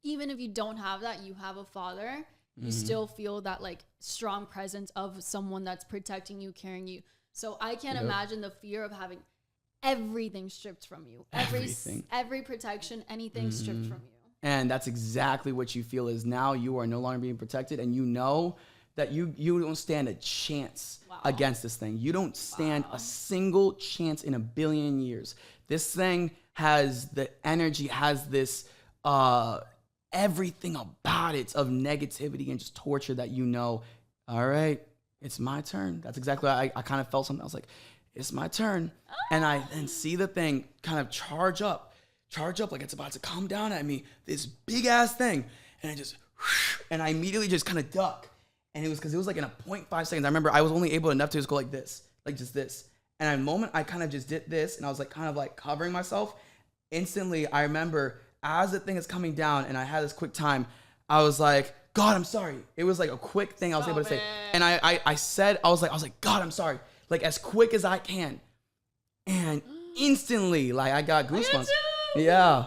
even if you don't have that, you have a father, you still feel that like strong presence of someone that's protecting you, caring you. So I can't imagine the fear of having everything stripped from you. Every protection, anything stripped from you. And that's exactly what you feel is now you are no longer being protected, and you know that you don't stand a chance against this thing. You don't stand a single chance in a billion years. This thing has the energy, has this everything about it of negativity and just torture that you know, all right, it's my turn. That's exactly what I kind of felt something. I was like, it's my turn. And I then see the thing kind of charge up like it's about to come down at me, this big ass thing. And I immediately just kind of duck. And it was because it was like in a 0.5 seconds. I remember I was only able enough to just go like this, like just this. And at a moment I kind of just did this, and I was like kind of like covering myself. Instantly, I remember as the thing is coming down and I had this quick time, I was like, God, I'm sorry. It was like a quick thing I was able to say. And I was like, God, I'm sorry. like as quick as I can. And instantly, like I got goosebumps. Yeah.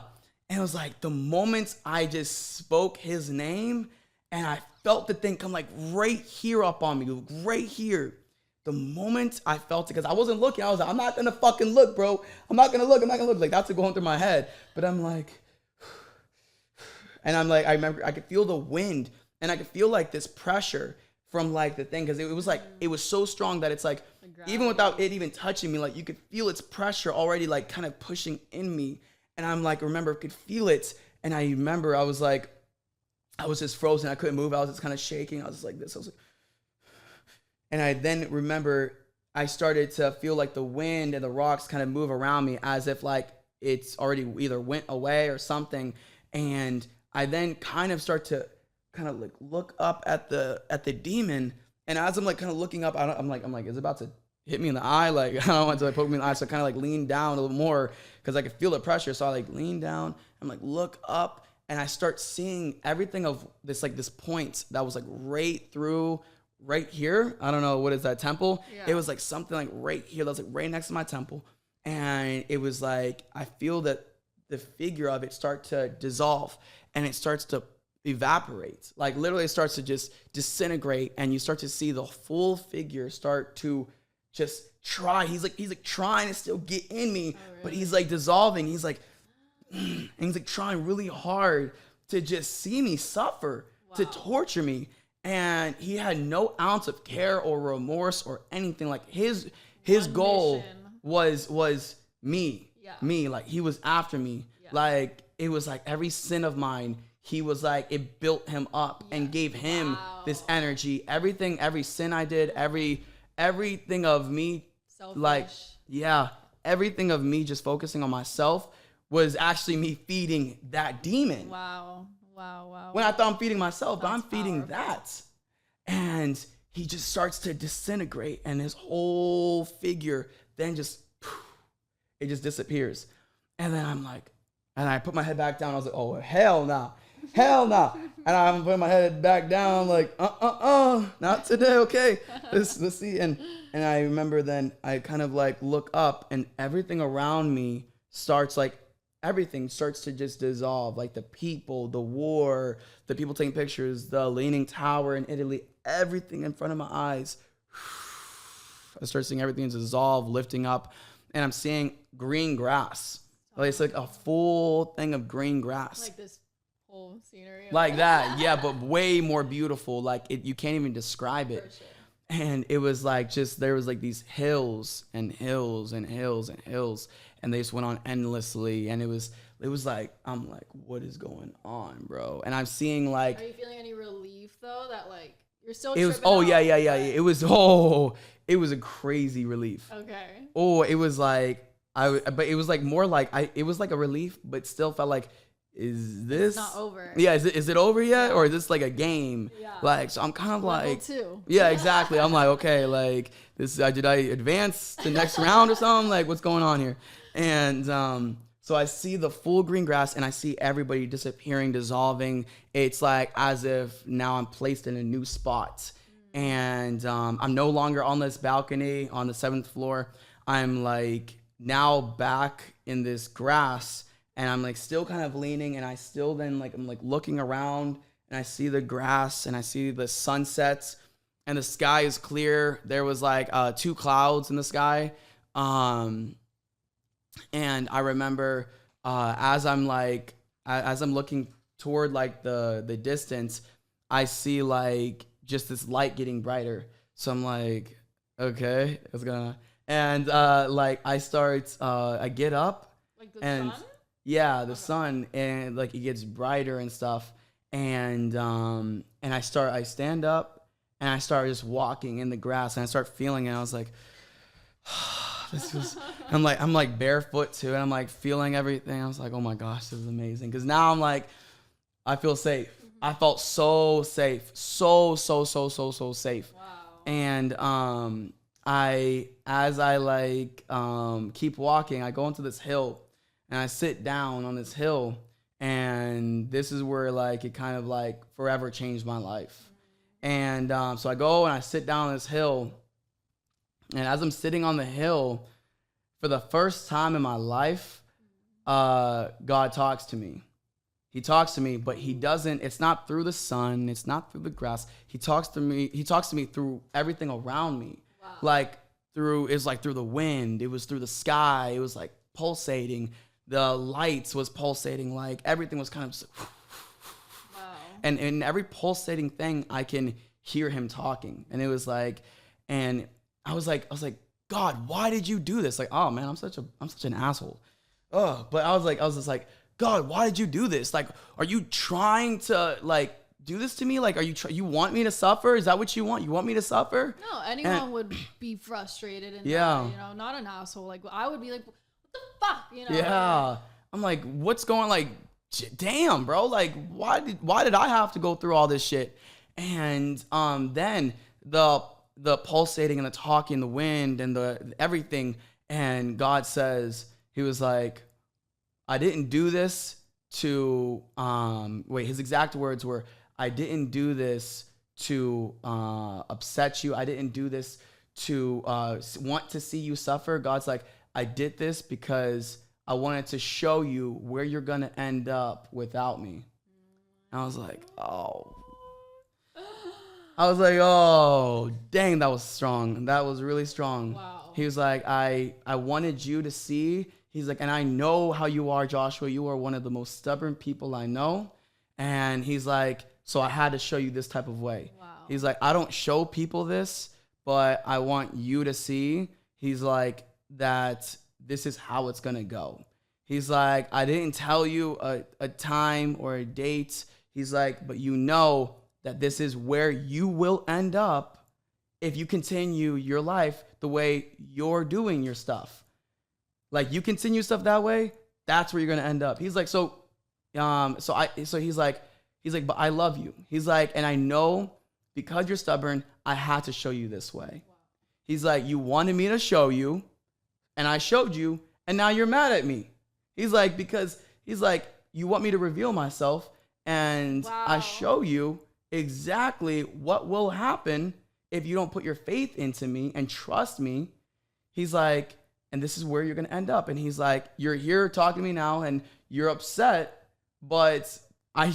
And it was like the moment I just spoke his name and I felt the thing come like right here up on me, right here. The moment I felt it, because I wasn't looking, I was like, I'm not gonna fucking look, bro. I'm not gonna look. Like that's going through my head. But I'm like, and I'm like, I remember I could feel the wind and I could feel like this pressure from like the thing, because it was like, it was so strong that it's like, even without it even touching me, like you could feel its pressure already like kind of pushing in me. And I'm like, remember, could feel it. And I remember I was like, I was just frozen. I couldn't move. I was just kind of shaking. I was just like this. I was like, and I then remember I started to feel like the wind and the rocks kind of move around me as if like it's already either went away or something. And I then kind of start to kind of like look up at the demon. And as I'm like kind of looking up, I'm like, is it about to hit me in the eye? Like, I don't want to like poke me in the eye. So I kind of like lean down a little more because I could feel the pressure. So I like lean down. I'm like, look up. And I start seeing everything of this, like this point that was like right here. I don't know, what is that, temple? Yeah. It was like something like right here. That was like right next to my temple. And it was like, I feel that the figure of it start to dissolve and it starts to evaporate. Like literally it starts to just disintegrate and you start to see the full figure start to just try. He's like trying to still get in me, really? But he's like dissolving. He's like, and he's like trying really hard to just see me suffer, to torture me. And he had no ounce of care or remorse or anything. Like his goal was me, me. Like he was after me. Yeah. Like it was like every sin of mine, he was like, it built him up and gave him this energy. Everything, every sin I did, everything of me, selfish. Like, yeah, everything of me just focusing on myself was actually me feeding that demon. Wow. When I thought I'm feeding myself, but I'm feeding that. And he just starts to disintegrate and his whole figure then just, it just disappears. And then I'm like, and I put my head back down. I was like, oh, hell nah. And I'm putting my head back down like, not today, okay. Let's see. And I remember then I kind of like look up and everything around me starts like, everything starts to just dissolve. Like the people, the war, the people taking pictures, the Leaning Tower in Italy, everything in front of my eyes. I start seeing everything dissolve, lifting up, and I'm seeing green grass. Like it's like a full thing of green grass. Like this whole scenery. Like that, yeah, but way more beautiful. Like you can't even describe it. Sure. And it was like there was like these hills and hills and hills and hills. And they just went on endlessly. And it was like, I'm like, what is going on, bro? And I'm seeing like. Are you feeling any relief though? That like, you're still it was, yeah. It was, it was a crazy relief. Okay. Oh, it was like, but it was like more like, it was like a relief, but still felt like, is this? It's not over. Yeah, is it over yet? Or is this like a game? Yeah. Like, so I'm kind of like. Level 2. Yeah, exactly. I'm like, okay, like, this, did I advance to next round or something? Like, what's going on here? And so I see the full green grass and I see everybody disappearing, dissolving. It's like as if now I'm placed in a new spot. And I'm no longer on this balcony on the 7th floor. I'm like now back in this grass and I'm like still kind of leaning and I still then like, I'm like looking around and I see the grass and I see the sunsets and the sky is clear. There was like 2 clouds in the sky. And I remember as I'm looking toward like the distance, I see like just this light getting brighter. So I'm like, okay, it's gonna, and like I get up, like the sun? Yeah, the sun, and like it gets brighter and stuff, and I stand up and I start just walking in the grass and I start feeling it. And I was like. I'm like barefoot too, and I'm like feeling everything. I was like, oh my gosh, this is amazing. Because now I'm like, I feel safe. I felt so safe, so safe. Wow. And as I like keep walking, I go into this hill, and I sit down on this hill, and this is where like it kind of like forever changed my life. And so I go and I sit down on this hill. And as I'm sitting on the hill, for the first time in my life, God talks to me. He talks to me, but he doesn't, it's not through the sun, it's not through the grass. He talks to me through everything around me. Wow. Like through the wind, it was through the sky, it was like pulsating. The lights was pulsating, like everything was kind of just, wow. And in every pulsating thing, I can hear him talking. And it was like, and I was like, God, why did you do this? Like, oh man, I'm such an asshole. Oh, but I was just like, God, why did you do this? Like, are you trying to like do this to me? Like, you want me to suffer? Is that what you want? You want me to suffer? No, anyone would be frustrated and not an asshole. Like, I would be like, what the fuck? Yeah. I'm like, what's going, like, damn, bro. Like, why did I have to go through all this shit? And then the pulsating and the talking, the wind and the everything, and God says, he was like, I didn't do this to, his exact words were, I didn't do this to upset you. I didn't do this to want to see you suffer. God's like, I did this because I wanted to show you where you're going to end up without me. And I was like, oh. I was like, oh, dang, that was strong. That was really strong. Wow. He was like, I wanted you to see. He's like, and I know how you are, Joshua. You are one of the most stubborn people I know. And he's like, so I had to show you this type of way. Wow. He's like, I don't show people this, but I want you to see. He's like, that this is how it's going to go. He's like, I didn't tell you a time or a date. He's like, but you know that this is where you will end up if you continue your life the way you're doing your stuff. Like, you continue stuff that way, that's where you're gonna end up. He's like, so he's like, but I love you. He's like, and I know because you're stubborn, I had to show you this way. Wow. He's like, you wanted me to show you, and I showed you, and now you're mad at me. He's like, because he's like, you want me to reveal myself, and wow. I show you exactly what will happen if you don't put your faith into me and trust me. He's like, and this is where you're going to end up. And he's like, you're here talking to me now and you're upset, but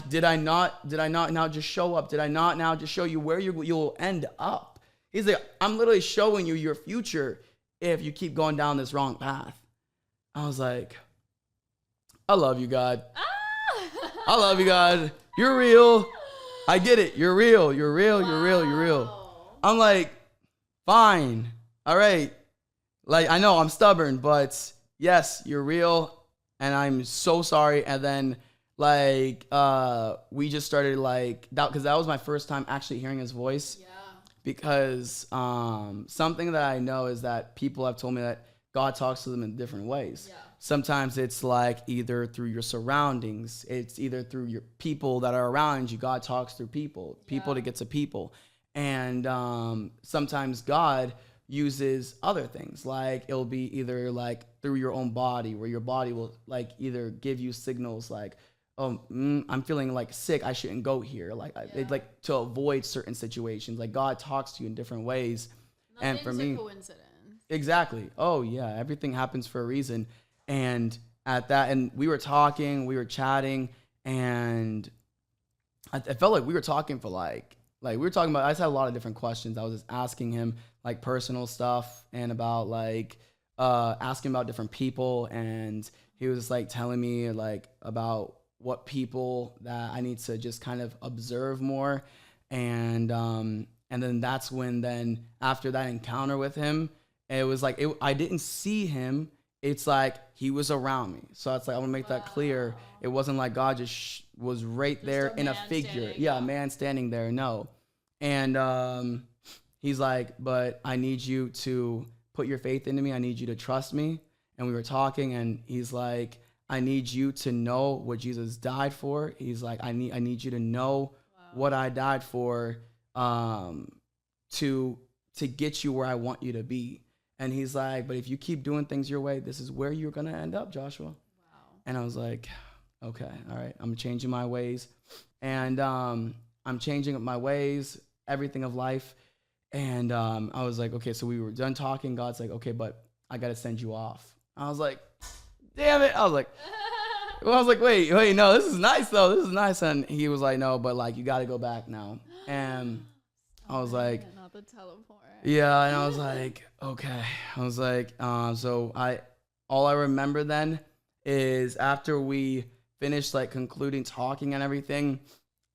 did I not now just show up? Did I not now just show you where you'll end up? He's like, I'm literally showing you your future if you keep going down this wrong path. I was like, I love you, God. I love you, God. You're real. I get it. You're real. You're real. Wow. You're real. You're real. I'm like, fine. All right. Like, I know I'm stubborn, but yes, you're real, and I'm so sorry. And then, like, we just started, like, that, because that was my first time actually hearing his voice. Yeah. Because something that I know is that people have told me that God talks to them in different ways. Yeah. Sometimes it's like either through your surroundings, it's either through your people that are around you. God talks through people to get to people. And sometimes God uses other things, like it'll be either like through your own body, where your body will like either give you signals like, oh, I'm feeling like sick, I shouldn't go here, like like to avoid certain situations. Like, God talks to you in different ways. Nothing's and for me, a coincidence. Exactly. Oh yeah, everything happens for a reason. And at that, and we were talking, we were chatting, and I felt like we were talking for like we were talking about, I just had a lot of different questions. I was just asking him like personal stuff and about like asking about different people, and he was like telling me like about what people that I need to just kind of observe more. And then that's when, then after that encounter with him, it was like I didn't see him. It's like he was around me. So it's like, I want to make that clear. It wasn't like God just was right just there in a figure. Yeah, a man standing there. No. And he's like, but I need you to put your faith into me. I need you to trust me. And we were talking, and he's like, I need you to know what Jesus died for. He's like, I need you to know what I died for, to get you where I want you to be. And he's like, but if you keep doing things your way, this is where you're going to end up, Joshua. Wow. And I was like, okay, all right, I'm changing my ways. And I'm changing my ways, everything of life. And I was like, okay, so we were done talking. God's like, okay, but I got to send you off. I was like, damn it. I was like, wait, no, this is nice though. This is nice. And he was like, no, but like, you got to go back now. And I was like, not the teleport. yeah. And I was like, okay. I was like, all I remember then is after we finished like concluding talking and everything,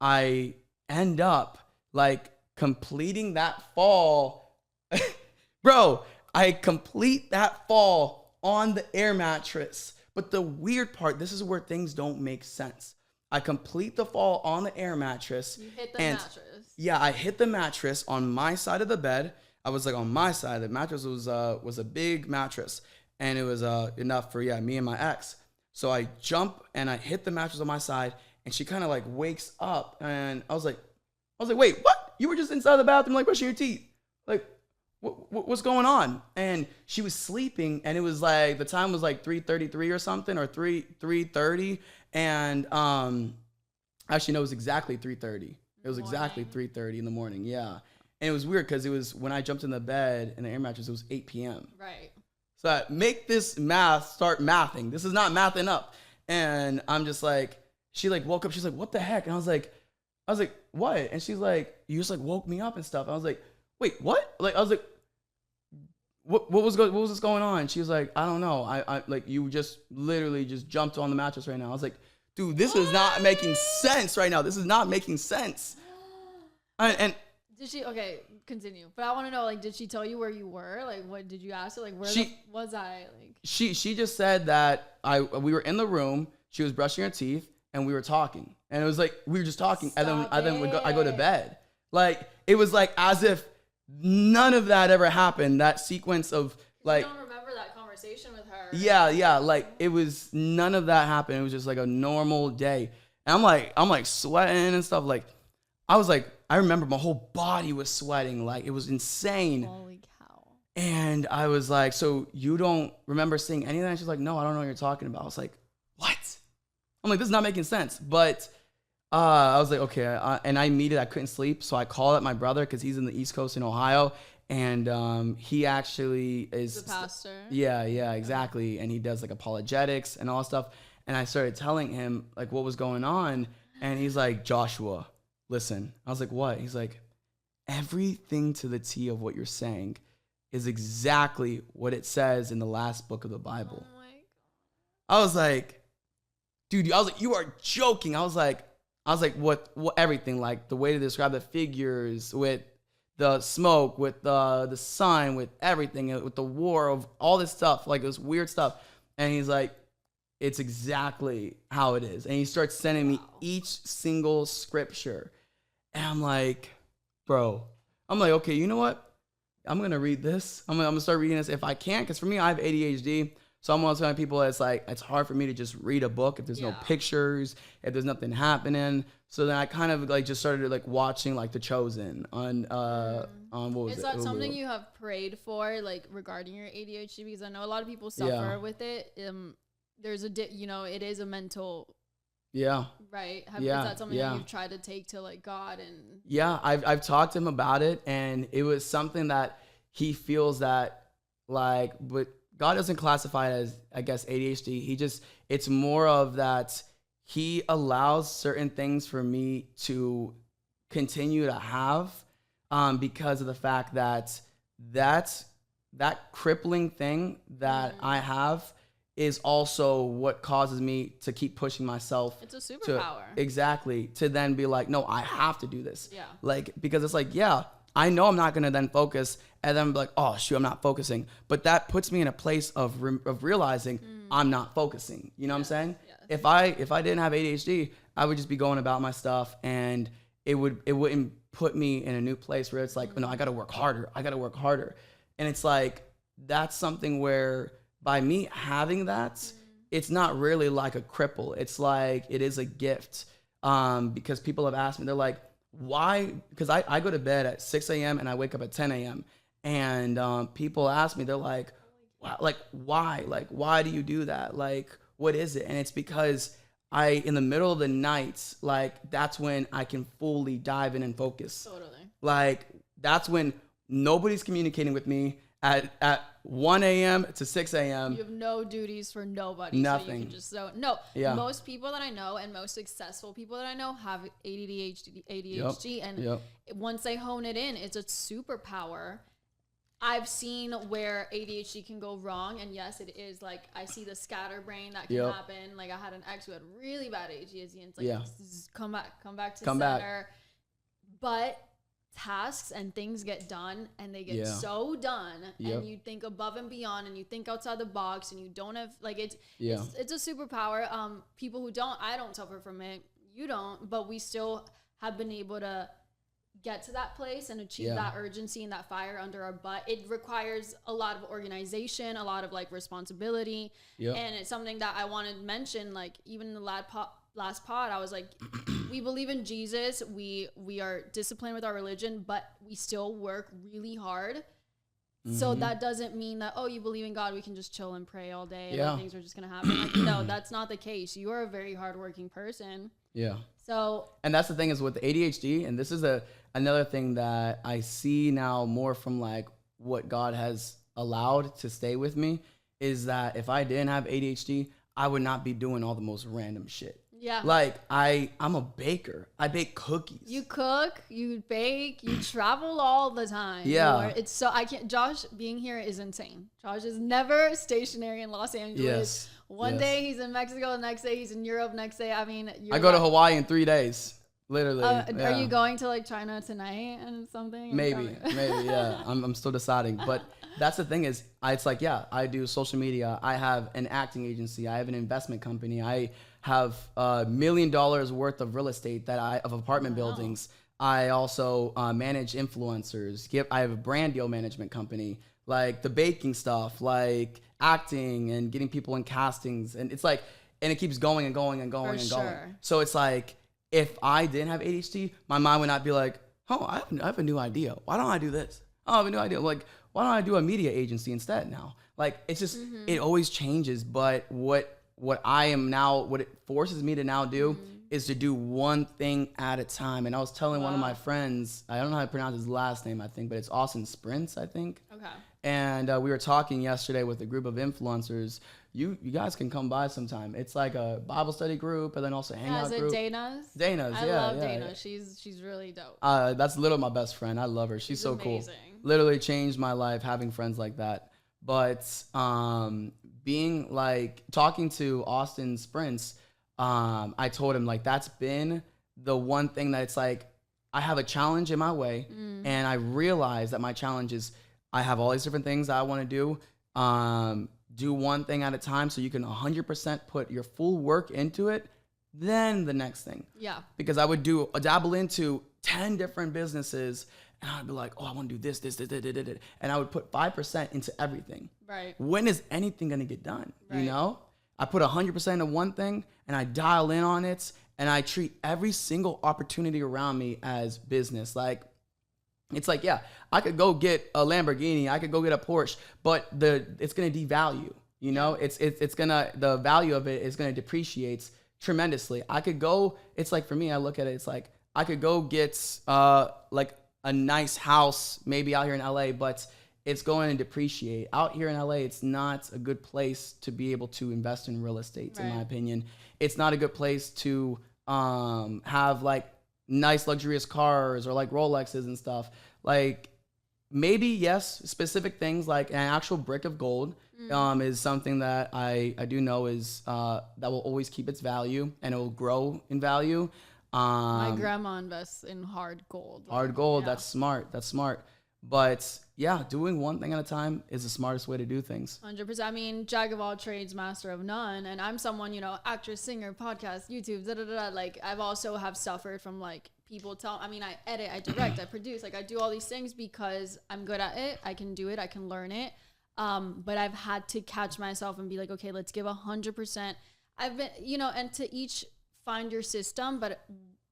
I end up like completing that fall. Bro, I complete that fall on the air mattress. But the weird part, this is where things don't make sense. I complete the fall on the air mattress. You hit the mattress. Yeah, I hit the mattress on my side of the bed. I was like on my side. The mattress was a big mattress, and it was enough for me and my ex. So I jump and I hit the mattress on my side, and she kind of like wakes up, and I was like, wait, what? You were just inside the bathroom like brushing your teeth, like what's going on? And she was sleeping, and it was like the time was like 3:33 or something, or 3:30, and actually no, it was exactly 3:30. It was exactly 3:30 in the morning. Yeah. And it was weird because it was when I jumped in the bed in the air mattress, it was 8 p.m. Right. So I make this math start mathing. This is not mathing up. And I'm just like, she like woke up. She's like, what the heck? And I was like, what? And she's like, you just like woke me up and stuff. I was like, wait, what? Like, I was like, what was this going on? She was like, I don't know. I like, you just literally just jumped on the mattress right now. I was like, dude, this is not making sense right now. This is not making sense. And did she? Okay, continue. But I want to know, like, did she tell you where you were? Like, what did you ask her? Like, where was I? Like, she just said that we were in the room. She was brushing her teeth, and we were talking. And it was like we were just talking, and then I go to bed. Like it was like as if none of that ever happened. That sequence of like. I don't remember that conversation with her. Yeah. Like it was none of that happened. It was just like a normal day. And I'm like sweating and stuff. Like I was like. I remember my whole body was sweating. Like, it was insane. Holy cow. And I was like, so you don't remember seeing any of that? And she's like, no, I don't know what you're talking about. I was like, what? I'm like, this is not making sense. But I was like, okay. And I couldn't sleep. So I called up my brother because he's in the East Coast in Ohio. And he actually is. The pastor. Yeah, exactly. And he does like apologetics and all stuff. And I started telling him like what was going on. And he's like, Joshua, listen. I was like, what? He's like, everything to the T of what you're saying is exactly what it says in the last book of the Bible. Oh my God. I was like, dude, I was like, you are joking. I was like, what everything, like the way to describe the figures with the smoke, with the sun, with everything, with the war of all this stuff, like this weird stuff. And he's like, it's exactly how it is. And he starts sending me each single scripture. And I'm like, bro, okay, you know what? I'm going to read this. I'm going to start reading this if I can. Because for me, I have ADHD. So I'm one of those kind of people that's like, it's hard for me to just read a book if there's no pictures, if there's nothing happening. So then I kind of like just started like watching like The Chosen on what was it? Is that something you have prayed for, like regarding your ADHD? Because I know a lot of people suffer with it. There's it is a mental. Yeah. Right. Is that something that you've tried to take to like God and? Yeah, I've talked to him about it, and it was something that he feels that like, but God doesn't classify it as, I guess, ADHD. It's more of that he allows certain things for me to continue to have, because of the fact that that crippling thing that I have is also what causes me to keep pushing myself. It's a superpower. To then be like, no, I have to do this. Yeah. Like, because it's like, yeah, I know I'm not going to then focus and then be like, oh, shoot, I'm not focusing. But that puts me in a place of realizing I'm not focusing. You know what I'm saying? Yes. If I didn't have ADHD, I would just be going about my stuff, and it wouldn't put me in a new place where it's like, no, I got to work harder. And it's like, that's something where by me having that, it's not really like a cripple. It's like, it is a gift. Because people have asked me, they're like, why? Because I go to bed at 6 a.m. and I wake up at 10 a.m. And people ask me, they're like, why? Like, why do you do that? Like, what is it? And it's because in the middle of the night, like, that's when I can fully dive in and focus. Totally. Like, that's when Nobody's communicating with me at 1 a.m. to 6 a.m. You have no duties for nobody. Nothing. So you can just no. Yeah. Most people that I know and most successful people that I know have ADHD, and once they hone it in, it's a superpower. I've seen where ADHD can go wrong, and yes, it is like I see the scatterbrain that can happen. Like I had an ex who had really bad ADHD, and it's like come back to center. But tasks and things get done, and they get so done, and you think above and beyond, and you think outside the box, and you don't have like it's a superpower. People who don't, I don't suffer from it. You don't, but we still have been able to get to that place and achieve that urgency and that fire under our butt. It requires a lot of organization, a lot of like responsibility, and it's something that I wanted to mention. Like even in the last pod, I was like, we believe in Jesus, we are disciplined with our religion, but we still work really hard. So that doesn't mean that, oh, you believe in God, we can just chill and pray all day and like, things are just gonna happen. Like, no, that's not the case. You are a very hardworking person. So, and that's the thing is with ADHD, and this is another thing that I see now more from like what God has allowed to stay with me, is that if I didn't have ADHD, I would not be doing all the most random shit. Yeah. Like I'm a baker. I bake cookies. You cook, you bake, you travel all the time. Yeah. It's so Josh being here is insane. Josh is never stationary in Los Angeles. Yes. One day he's in Mexico, the next day he's in Europe, next day, I mean, I go to Hawaii in 3 days. Literally. Are you going to like China tonight and something? Maybe, yeah. I'm still deciding. But that's the thing is, it's like, I do social media. I have an acting agency. I have an investment company. I have $1 million worth of real estate of apartment buildings. I also manage influencers. I have a brand deal management company. Like the baking stuff, like acting and getting people in castings. And it's like, and it keeps going and going and going and going. So it's like, if I didn't have ADHD, my mind would not be like, oh, I have a new idea. Why don't I do this? Oh, I have a new idea. Like, why don't I do a media agency instead now? Like, it's just, it always changes. But what I am now, what it forces me to now do is to do one thing at a time. And I was telling one of my friends, I don't know how to pronounce his last name, I think, but it's Austin Sprints, I think. Okay. And we were talking yesterday with a group of influencers. You guys can come by sometime. It's like a Bible study group and then also hangout group. Is it Dana's? Dana's, I love Dana. She's really dope. That's literally my best friend. I love her. She's so amazing. Cool. Literally changed my life having friends like that. But being like talking to Austin Sprints, I told him like that's been the one thing that it's like I have a challenge in my way, and I realize that my challenge is I have all these different things that I want to do. Do one thing at a time so you can 100% put your full work into it, then the next thing. Yeah. Because I would dabble into 10 different businesses, and I'd be like, oh, I want to do this, and I would put 5% into everything. Right. When is anything going to get done? Right. You know? I put 100% into one thing, and I dial in on it, and I treat every single opportunity around me as business. Like, it's like, yeah, I could go get a Lamborghini, I could go get a Porsche, but it's gonna devalue. You know, the value of it is gonna depreciate tremendously. I could go. It's like for me, I look at it. It's like I could go get like a nice house maybe out here in LA, but it's going to depreciate. Out here in LA, it's not a good place to be able to invest in real estate, in my opinion. It's not a good place to have like nice luxurious cars or like Rolexes and stuff. Like maybe, yes, specific things like an actual brick of gold is something that I do know is that will always keep its value and it will grow in value. My grandma invests in hard gold. Hard gold, that's smart. That's smart. But yeah, doing one thing at a time is the smartest way to do things. 100%. I mean, jack of all trades, master of none. And I'm someone, you know, actress, singer, podcast, YouTube, Like I've also have suffered from like people I edit, I direct, I produce, like I do all these things because I'm good at it. I can do it. I can learn it. But I've had to catch myself and be like, okay, let's give 100%. I've been, you know, and to each find your system, but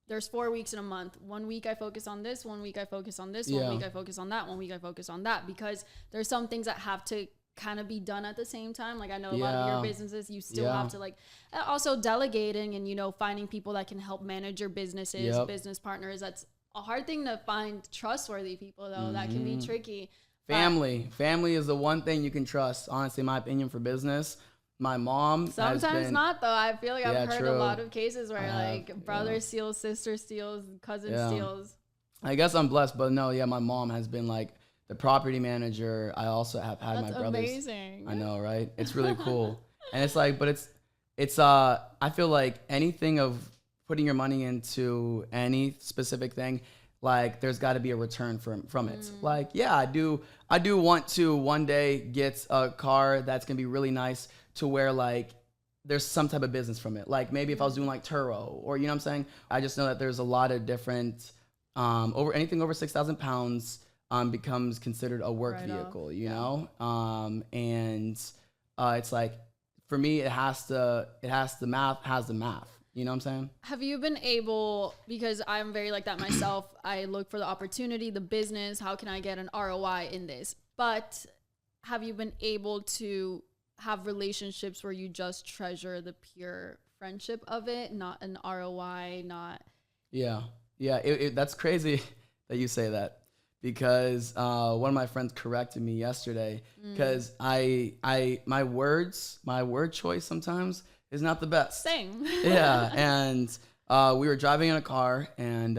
there's 4 weeks in a month. 1 week I focus on this, 1 week I focus on this, 1 week I focus on that, 1 week I focus on that, because there's some things that have to kind of be done at the same time. Like I know a lot of your businesses, you still have to like, also delegating and, you know, finding people that can help manage your businesses, business partners. That's a hard thing to find trustworthy people, though. That can be tricky. Family is the one thing you can trust. Honestly, my opinion for business. My mom Sometimes not, though. I feel like I've heard true. a lot of cases where like brother steals, sister steals, cousin steals. I guess I'm blessed, but no, my mom has been like the property manager. I also have had my brothers. That's amazing. I know, right? It's really cool. And it's like, but it's I feel like anything of putting your money into any specific thing, like there's got to be a return from it. Like, I do want to one day get a car that's gonna be really nice to where like there's some type of business from it. Like maybe if I was doing like Turo or, you know what I'm saying? I just know that there's a lot of different, anything over 6,000 pounds becomes considered a work vehicle, you know? And it's like, for me, it has the math. You know what I'm saying? Have you been able, because I'm very like that myself, I look for the opportunity, the business, how can I get an ROI in this? But have you been able to have relationships where you just treasure the pure friendship of it, not an ROI, not... Yeah, that's crazy that you say that, because one of my friends corrected me yesterday, because my word choice sometimes is not the best. Same. And we were driving in a car, and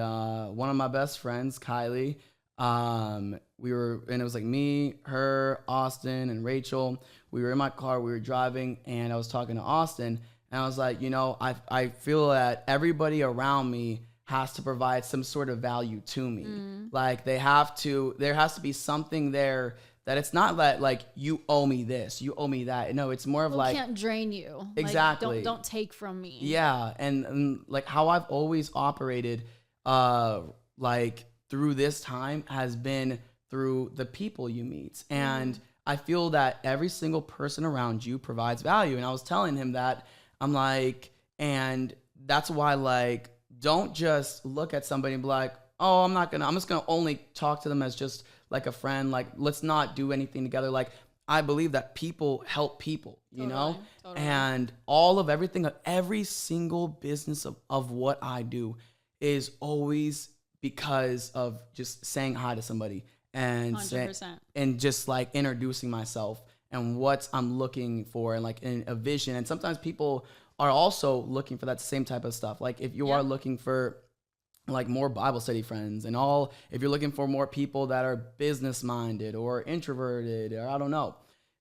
one of my best friends, Kylie, and it was like me, her, Austin, and Rachel. We were in my car, we were driving, and I was talking to Austin, and I was like, I feel that everybody around me has to provide some sort of value to me. Like there has to be something there that it's not that like you owe me this, you owe me that. No, it's more of like, can't drain you. Exactly. Like, don't take from me. Yeah, and like how I've always operated, like through this time has been through the people you meet, and I feel that every single person around you provides value. And I was telling him that, I'm like, and that's why, like, don't just look at somebody and be like, oh, I'm just gonna only talk to them as just like a friend. Like, let's not do anything together. Like, I believe that people help people, you know? Totally. And every single business of what I do is always because of just saying hi to somebody and and just like introducing myself and what I'm looking for, and like in a vision. And sometimes people are also looking for that same type of stuff. Like if you are looking for like more Bible study friends and all, if you're looking for more people that are business minded or introverted, or I don't know,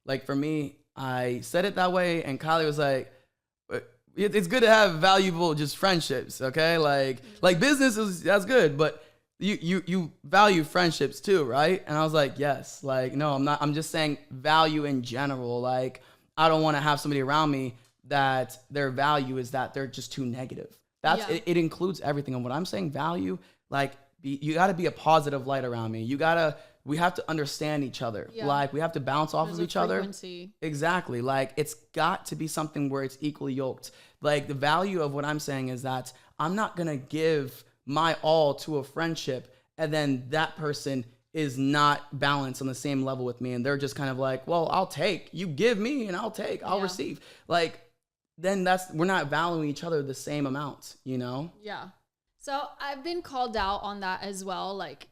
like for me, I said it that way, and Kylie was like, it's good to have valuable just friendships, okay? Like business that's good, but you value friendships too, right? And I was like, yes. Like, no, I'm not. I'm just saying value in general. Like, I don't want to have somebody around me that their value is that they're just too negative. It includes everything. And when I'm saying value, like you got to be a positive light around me. We have to understand each other. Yeah. Like we have to bounce off of each other. Exactly. Like it's got to be something where it's equally yoked. Like the value of what I'm saying is that I'm not going to give my all to a friendship and then that person is not balanced on the same level with me. And they're just kind of like, well, I'll take, you give me and I'll receive. Like, then we're not valuing each other the same amount, you know? Yeah. So I've been called out on that as well. Like,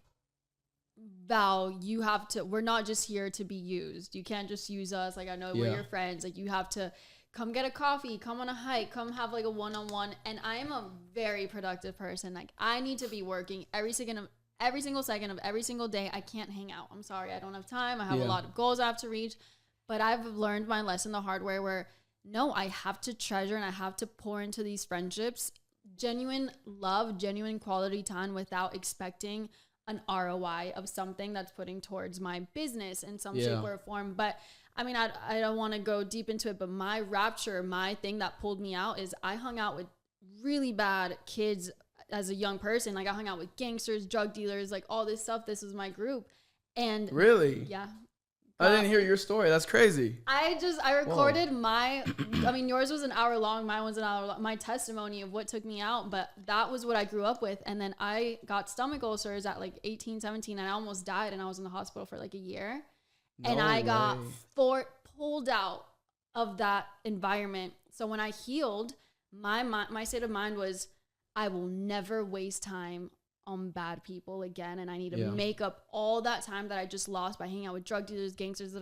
Val, we're not just here to be used. You can't just use us. Like, I know we're your friends. Like, you have to come get a coffee, come on a hike, come have like a one-on-one. And I am a very productive person. Like, I need to be working every single second of every single day. I can't hang out. I'm sorry. I don't have time. I have a lot of goals I have to reach. But I've learned my lesson the hard way where, no, I have to treasure and I have to pour into these friendships, genuine love, genuine quality time without expecting an ROI of something that's putting towards my business in some shape or form. But I mean, I don't want to go deep into it, but my Rapture, my thing that pulled me out is I hung out with really bad kids as a young person. Like I hung out with gangsters, drug dealers, like all this stuff. This was my group. And really? Yeah. I didn't hear your story. That's crazy. I recorded yours was an hour long. Mine was an hour long. My testimony of what took me out, but that was what I grew up with. And then I got stomach ulcers at like 18, 17, and I almost died. And I was in the hospital for like a year. And I got pulled out of that environment. So when I healed, my state of mind was, I will never waste time on bad people again, and I need to make up all that time that I just lost by hanging out with drug dealers, gangsters,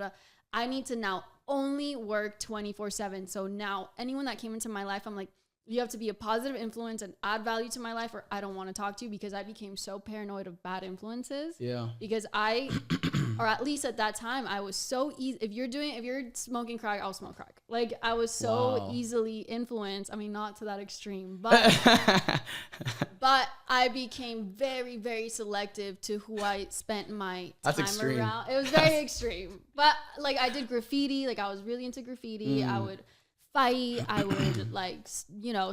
I need to now only work 24/7. So now anyone that came into my life, I'm like, you have to be a positive influence and add value to my life, or I don't want to talk to you, because I became so paranoid of bad influences. Yeah. Because or at least at that time, I was so easy. If you're smoking crack, I'll smoke crack. Like, I was so easily influenced. I mean, not to that extreme, but but I became very, very selective to who I spent my time around. It was very extreme. But like, I did graffiti. Like, I was really into graffiti. I would fight, I would like,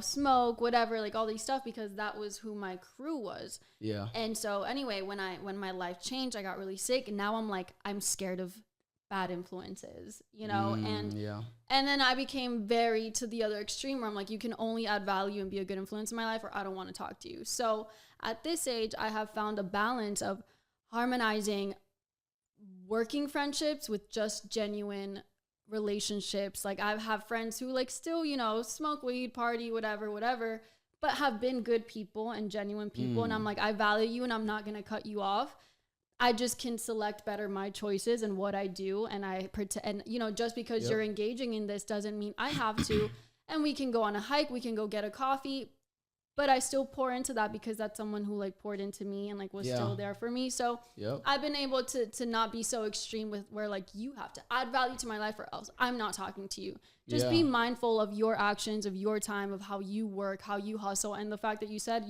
smoke, whatever, like all these stuff, because that was who my crew was. Yeah. And so anyway, when my life changed, I got really sick, and now I'm like, I'm scared of bad influences, and then I became very to the other extreme, where I'm like, you can only add value and be a good influence in my life, or I don't want to talk to you. So at this age, I have found a balance of harmonizing working friendships with just genuine relationships. Like, I have friends who like still, smoke weed, party, whatever, but have been good people and genuine people. And I'm like, I value you and I'm not going to cut you off. I just can select better my choices and what I do. And I pretend, just because you're engaging in this doesn't mean I have to. And we can go on a hike, we can go get a coffee, but I still pour into that because that's someone who like poured into me and like was still there for me. So I've been able to not be so extreme with where like you have to add value to my life or else I'm not talking to you. Just be mindful of your actions, of your time, of how you work, how you hustle. And the fact that you said,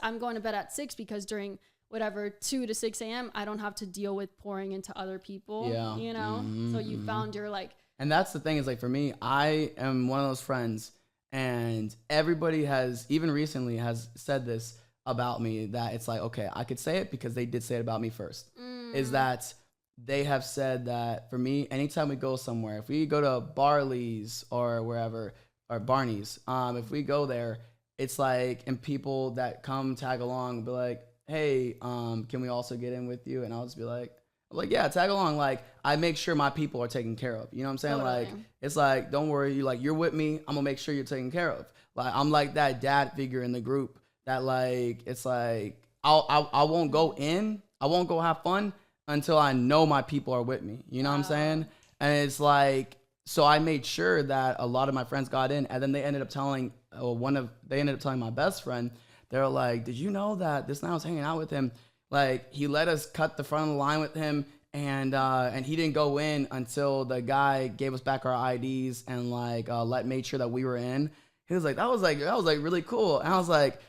I'm going to bed at 6 because during whatever 2 to 6 a.m. I don't have to deal with pouring into other people, So you found your like. And that's the thing is like, for me, I am one of those friends. And everybody has, even recently, has said this about me, that it's like, okay, I could say it because they did say it about me first. Is that they have said that for me, anytime we go somewhere, if we go to Barley's or wherever, or Barney's, if we go there, it's like, and people that come tag along be like, hey, can we also get in with you? And I'll just be like, yeah, tag along. Like, I make sure my people are taken care of. You know what I'm saying? Totally. Like, it's like, don't worry. You're with me. I'm gonna make sure you're taken care of. Like, I'm like that dad figure in the group that like, it's like, I won't go in. I won't go have fun until I know my people are with me. You know what I'm saying? And it's like, so I made sure that a lot of my friends got in, and then they ended up telling my best friend. They're like, did you know that this night I was hanging out with him? Like, he let us cut the front of the line with him, and he didn't go in until the guy gave us back our IDs and like made sure that we were in. He was like, that was really cool. And I was like,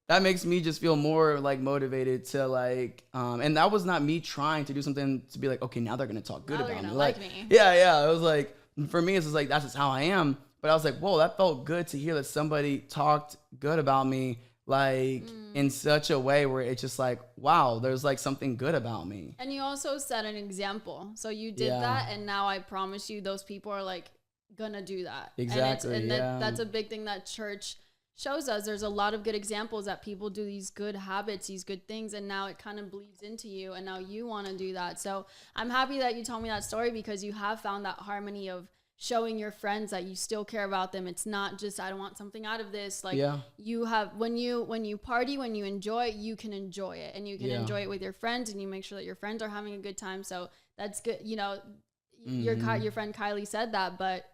that makes me just feel more like motivated to like, and that was not me trying to do something to be like, okay, now they're gonna talk good about me. Like me. Yeah. It was like, for me, it's just like, that's just how I am. But I was like, whoa, that felt good to hear that somebody talked good about me. Like, in such a way where it's just like, wow, there's like something good about me. And you also set an example. So you did that, and now I promise you those people are like gonna do that. Exactly. And that's a big thing that church shows us. There's a lot of good examples that people do these good habits, these good things, and now it kind of bleeds into you, and now you want to do that. So I'm happy that you told me that story, because you have found that harmony of showing your friends that you still care about them. It's not just, I don't want something out of this. Like, you have, when you party, when you enjoy it, you can enjoy it, and you can enjoy it with your friends, and you make sure that your friends are having a good time. So that's good. Your friend Kylie said that, but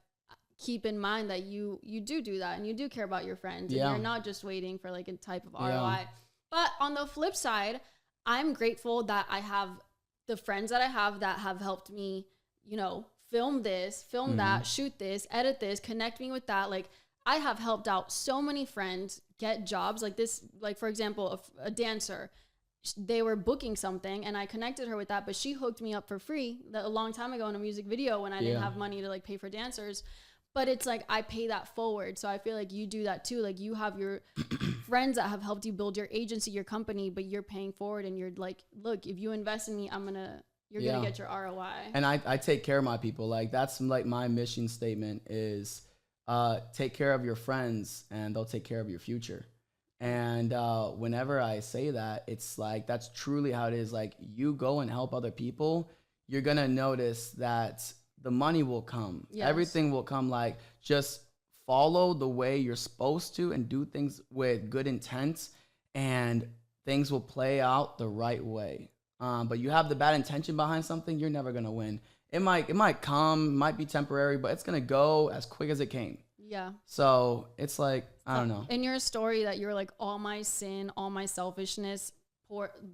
keep in mind that you do that, and you do care about your friends, and you're not just waiting for like a type of ROI. But on the flip side, I'm grateful that I have the friends that I have that have helped me, film this, that, shoot this, edit this, connect me with that. Like, I have helped out so many friends get jobs like this. Like, for example, a dancer, they were booking something and I connected her with that, but she hooked me up for free a long time ago in a music video when I didn't have money to like pay for dancers. But it's like, I pay that forward. So I feel like you do that too. Like, you have your friends that have helped you build your agency, your company, but you're paying forward, and you're like, look, if you invest in me, you're going to get your ROI. And I take care of my people. Like, that's like my mission statement is take care of your friends and they'll take care of your future. And whenever I say that, it's like, that's truly how it is. Like, you go and help other people, you're going to notice that the money will come. Yes. Everything will come. Like, just follow the way you're supposed to and do things with good intent, and things will play out the right way. But you have the bad intention behind something, you're never gonna win. It might come, might be temporary, but it's gonna go as quick as it came. Yeah. So it's like, I don't know. In your story that you're like, all my sin, all my selfishness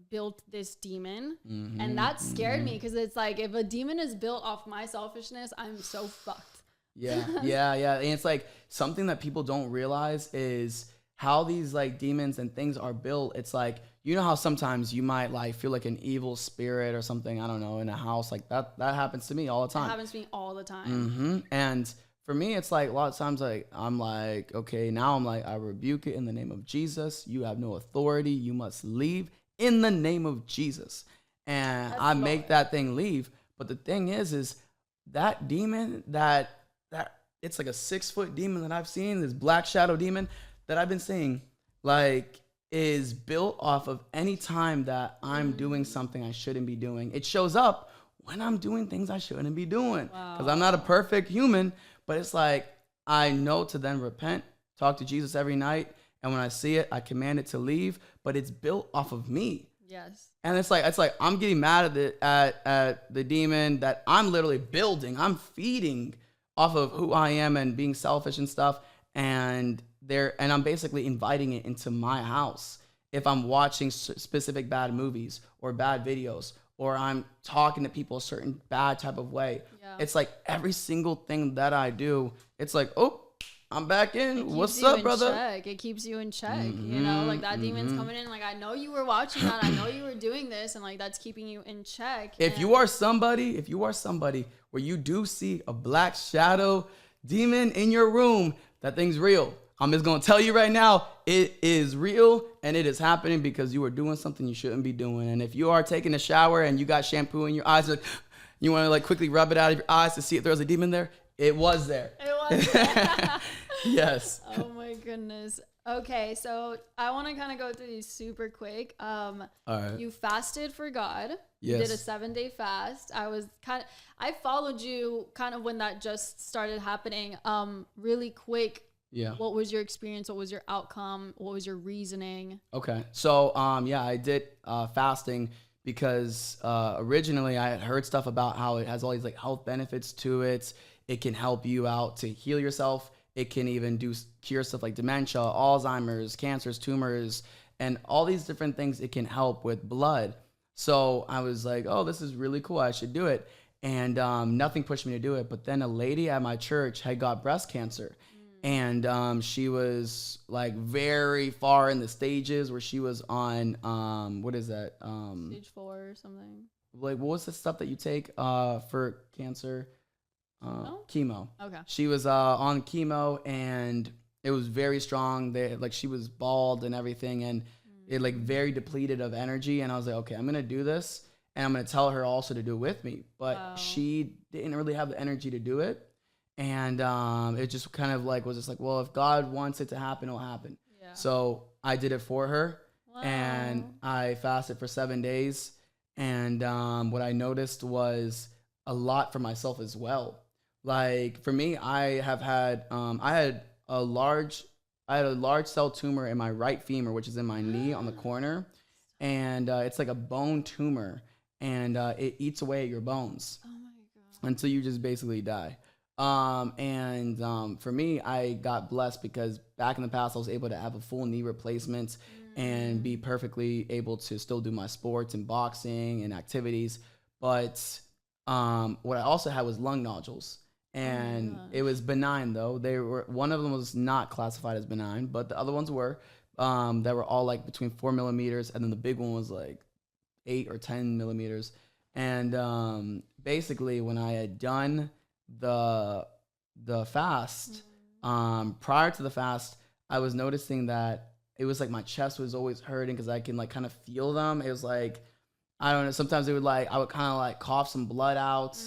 built this demon. And that scared me, because it's like, if a demon is built off my selfishness, I'm so fucked. Yeah. And it's like something that people don't realize is how these like demons and things are built. It's like, you know how sometimes you might like feel like an evil spirit or something, I don't know, in a house like that. That happens to me all the time. It happens to me all the time. And for me, it's like a lot of times like I'm like, okay, now I'm like, I rebuke it in the name of Jesus. You have no authority. You must leave in the name of Jesus. And I make that thing leave. But the thing is that demon that it's like a 6-foot demon that I've seen, this black shadow demon that I've been seeing, like, is built off of any time that I'm doing something I shouldn't be doing. It shows up when I'm doing things I shouldn't be doing. Because I'm not a perfect human, but it's like, I know to then repent, talk to Jesus every night, and when I see it, I command it to leave, but it's built off of me. Yes. And it's like I'm getting mad at the demon that I'm literally building. I'm feeding off of who I am and being selfish and stuff, and I'm basically inviting it into my house. If I'm watching specific bad movies or bad videos, or I'm talking to people a certain bad type of way, it's like every single thing that I do, it's like, oh, I'm back in. What's up, brother? It keeps you in check. You know, like that demon's coming in. Like, I know you were watching that. I know you were doing this, and like that's keeping you in check. If you are somebody where you do see a black shadow demon in your room, that thing's real. I'm just gonna tell you right now, it is real, and it is happening because you are doing something you shouldn't be doing. And if you are taking a shower and you got shampoo in your eyes, like you want to like quickly rub it out of your eyes to see if there's a demon there, it was there. It was there. Yes. Oh my goodness. Okay, so I want to kind of go through these super quick. All right. You fasted for God. Yes. You did a 7-day fast. I followed you kind of when that just started happening. Really quick. Yeah. What was your experience? What was your outcome? What was your reasoning? Okay. So, I did fasting because originally I had heard stuff about how it has all these like health benefits to it. It can help you out to heal yourself. It can even cure stuff like dementia, Alzheimer's, cancers, tumors, and all these different things. It can help with blood. So I was like, oh, this is really cool. I should do it. And nothing pushed me to do it. But then a lady at my church had got breast cancer. And she was like very far in the stages where she was on, what is that? Stage 4 or something. Like, what was the stuff that you take for cancer? Chemo. Okay. She was on chemo, and it was very strong. She was bald and everything, and it like very depleted of energy. And I was like, okay, I'm gonna do this, and I'm gonna tell her also to do it with me. But she didn't really have the energy to do it, and it just kind of like was just like, well, if God wants it to happen, it'll happen. Yeah. So I did it for her, and I fasted for 7 days, and what I noticed was a lot for myself as well. Like for me, I had a large cell tumor in my right femur, which is in my knee on the corner, and it's like a bone tumor, and it eats away at your bones. Oh my God. Until you just basically die. For me, I got blessed because back in the past I was able to have a full knee replacement and be perfectly able to still do my sports and boxing and activities. But what I also had was lung nodules. And it was benign though. One of them was not classified as benign, but the other ones were. That were all like between 4 millimeters, and then the big one was like 8 or 10 millimeters. And basically, when I had done the fast, prior to the fast, I was noticing that it was like my chest was always hurting because I can like kind of feel them. It was like, I don't know. Sometimes I would kind of like cough some blood out.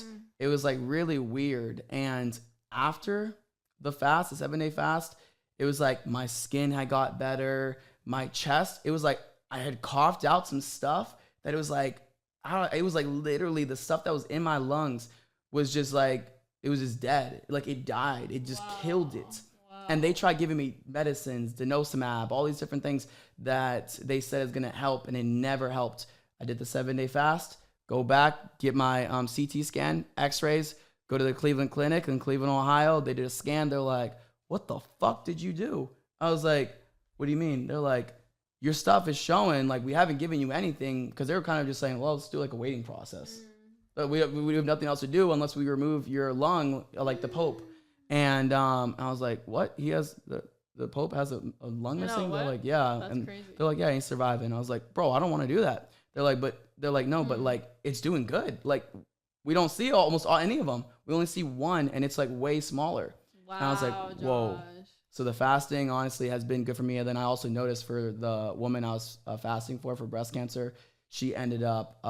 It was like really weird. And after the fast, the 7-day fast, it was like my skin had got better. My chest, it was like I had coughed out some stuff that it was like, it was like literally the stuff that was in my lungs was just like, it was just dead. Like it died. It just killed it. And they tried giving me medicines, denosumab, all these different things that they said is going to help, and it never helped. I did the 7-day fast, go back, get my CT scan, x-rays, go to the Cleveland Clinic in Cleveland, Ohio. They did a scan. They're like, what the fuck did you do? I was like, what do you mean? They're like, your stuff is showing, like, we haven't given you anything, because they were kind of just saying, well, let's do like a waiting process. But we have nothing else to do unless we remove your lung, like the Pope. And I was like, what? He has, the Pope has a lung missing? They're like, yeah. That's and crazy. they're like, yeah, he's surviving. I was like, bro, I don't want to do that. They're like, no, but like, it's doing good. Like, we don't see any of them. We only see one, and it's like way smaller. Wow, and I was like, whoa. Josh. So the fasting honestly has been good for me. And then I also noticed for the woman I was fasting for breast cancer, she ended up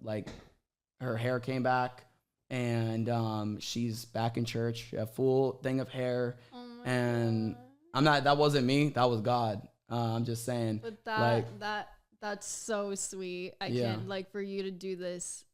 like her hair came back, and she's back in church, a full thing of hair. Oh my And God. that wasn't me. That was God. I'm just saying. But like, that's so sweet. I can't, like, for you to do this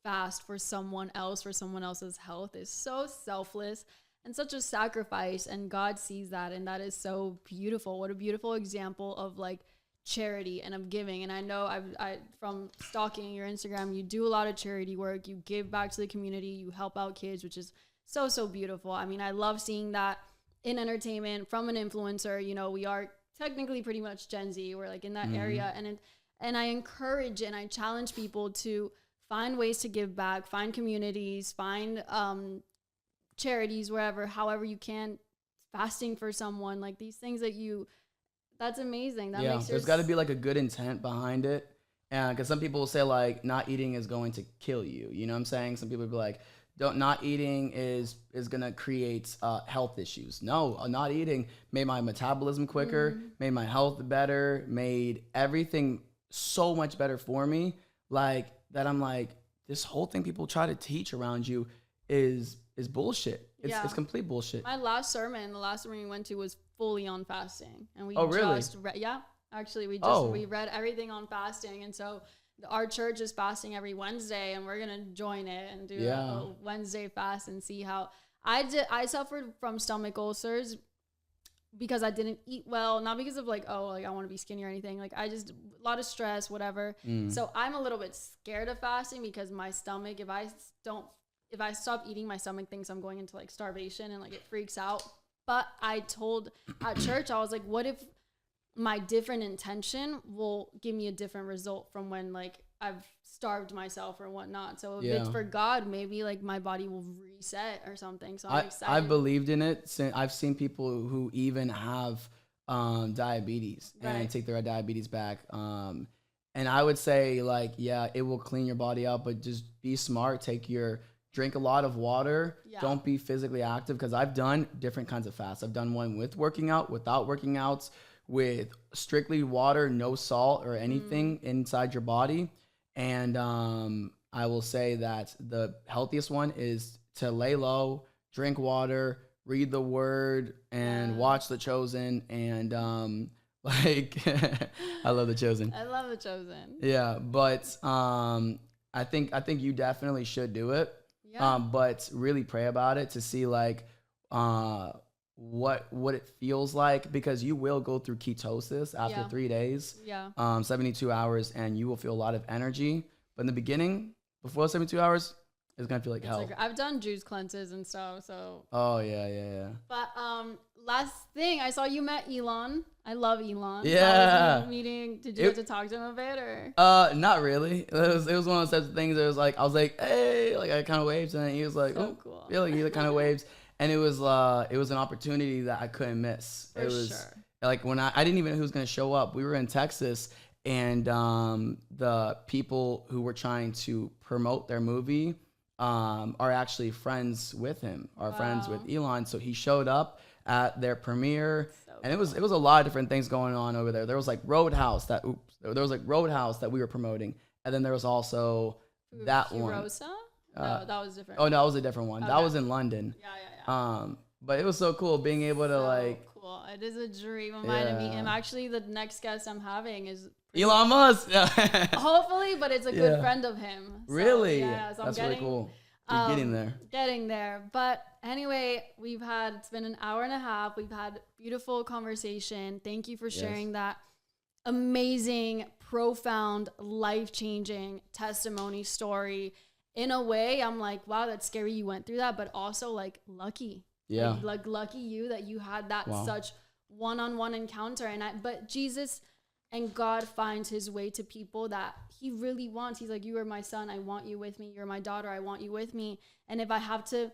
fast for someone else, for someone else's health, is so selfless and such a sacrifice, and God sees that, and that is so beautiful. What a beautiful example of like charity and of giving. And I know I from stalking your Instagram, you do a lot of charity work, you give back to the community, you help out kids, which is so beautiful. I mean, I love seeing that in entertainment from an influencer. You know, we are technically pretty much Gen Z, we're like in that area, and I encourage and I challenge people to find ways to give back, find communities, find charities, wherever, however you can, fasting for someone, like these things that's amazing. That makes there's got to be like a good intent behind it. And because some people will say like not eating is going to kill you. You know what I'm saying? Some people will be like, not eating is going to create health issues. No, not eating made my metabolism quicker, made my health better, made everything so much better for me. Like that, I'm like, this whole thing people try to teach around you is bullshit. It's complete bullshit. My last sermon, the last sermon we went to, was fully on fasting, and we really? Actually, we read everything on fasting, and so our church is fasting every Wednesday, and we're gonna join it and do a Wednesday fast and see how I suffered from stomach ulcers because I didn't eat well, not because of like, oh, like I want to be skinny or anything. Like I just, a lot of stress, whatever. So I'm a little bit scared of fasting because my stomach, if I stop eating, my stomach thinks I'm going into like starvation and like it freaks out. But I told at church, I was like, what if my different intention will give me a different result from when like I've starved myself or whatnot. So if it's for God, maybe like my body will reset or something. So I'm excited. I've believed in it. I've seen people who even have diabetes and take their diabetes back. And I would say like, it will clean your body out, but just be smart. Drink a lot of water. Don't be physically active, because I've done different kinds of fasts. I've done one with working out, without working outs, with strictly water, no salt or anything inside your body. And I will say that the healthiest one is to lay low, drink water, read the word, and watch The Chosen. And like, I love The Chosen. I love The Chosen. Yeah, but I think you definitely should do it. But really pray about it to see like what it feels like, because you will go through ketosis after 3 days, 72 hours, and you will feel a lot of energy. But in the beginning, before 72 hours, it's gonna feel like hell. Like, I've done juice cleanses and stuff, so. Oh yeah. But last thing, I saw you met Elon. I love Elon. Yeah. Meeting. Did you get to talk to him a bit, or? Not really. It was one of those types of things that was like, I was like, hey, like I kind of waved, and he was like, so cool. Yeah, like he kind of waves, and it was an opportunity that I couldn't miss. For sure. Like when I didn't even know who was gonna show up. We were in Texas, and the people who were trying to promote their movie are actually friends with him, friends with Elon. So he showed up at their premiere, and it was a lot of different things going on over there. There was like Roadhouse that we were promoting, and then there was also that one. No, that was different. Oh no, that was a different one. Okay. That was in London. Yeah. But it was so cool being able to like. Cool. It is a dream of mine to meet him. Actually, the next guest I'm having is Elon Musk. Hopefully, but it's a good friend of him. So, really? Yeah. So that's really cool. You're getting there. Getting there. But anyway, it's been an hour and a half. We've had beautiful conversation. Thank you for sharing that amazing, profound, life-changing testimony story. In a way, I'm like, wow, that's scary you went through that, but also like lucky. Yeah. Like lucky you that you had that such one-on-one encounter. But Jesus and God finds his way to people that he really wants. He's like, you are my son. I want you with me. You're my daughter. I want you with me. And if I have to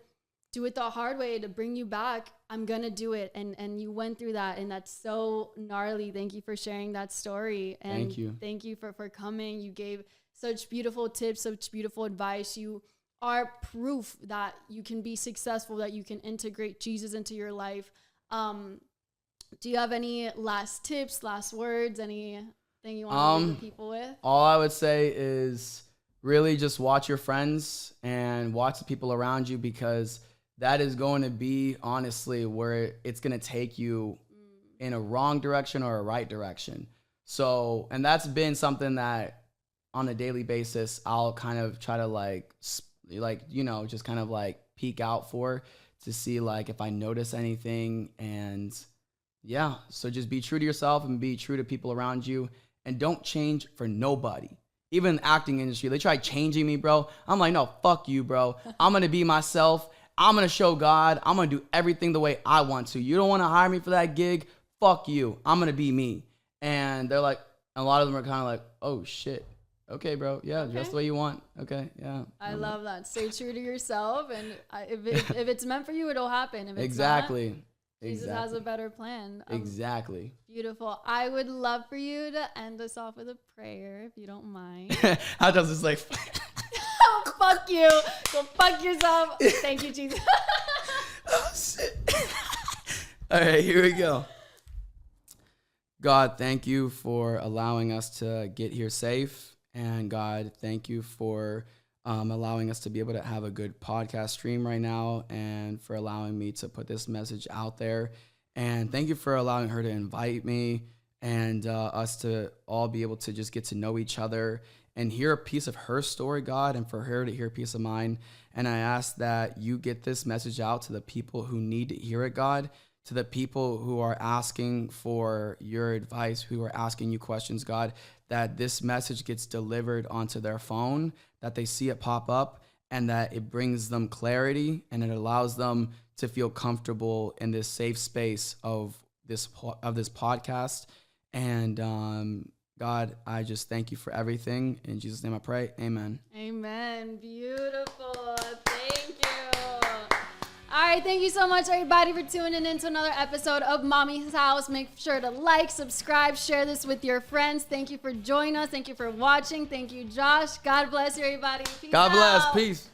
do it the hard way to bring you back, I'm going to do it. And you went through that. And that's so gnarly. Thank you for sharing that story. And thank you. Thank you for coming. You gave such beautiful tips, such beautiful advice. You are proof that you can be successful, that you can integrate Jesus into your life. Do you have any last tips, last words, anything you want to leave the people with? All I would say is really just watch your friends and watch the people around you, because that is going to be honestly where it's going to take you in a wrong direction or a right direction. So, and that's been something that on a daily basis, I'll kind of try to just kind of like peek out for to see like if I notice anything. And yeah, so just be true to yourself and be true to people around you, and don't change for nobody. Even in the acting industry, they tried changing me, bro. I'm like, no, fuck you, bro. I'm going to be myself. I'm going to show God. I'm going to do everything the way I want to. You don't want to hire me for that gig? Fuck you. I'm going to be me. And they're like, a lot of them are kind of like, oh shit. Okay, bro. Yeah, okay. Just the way you want. Okay, yeah. I love that. Stay true to yourself, and if it's meant for you, it'll happen. If it's exactly. not, Jesus has a better plan. Exactly. Beautiful. I would love for you to end us off with a prayer, if you don't mind. How does this like? Oh, fuck you. Go fuck yourself. Thank you, Jesus. Oh, shit. All right, here we go. God, thank you for allowing us to get here safe. And God, thank you for allowing us to be able to have a good podcast stream right now, and for allowing me to put this message out there. And thank you for allowing her to invite me, and us to all be able to just get to know each other and hear a piece of her story, God, and for her to hear a piece of mine. And I ask that you get this message out to the people who need to hear it, God, to the people who are asking for your advice, who are asking you questions, God, that this message gets delivered onto their phone, that they see it pop up, and that it brings them clarity, and it allows them to feel comfortable in this safe space of this podcast. And God, I just thank you for everything. In Jesus' name I pray. Amen. Amen. Beautiful. Thank you. All right, thank you so much, everybody, for tuning in to another episode of Mommy's House. Make sure to like, subscribe, share this with your friends. Thank you for joining us. Thank you for watching. Thank you, Josh. God bless you, everybody. Peace God bless. out. Peace.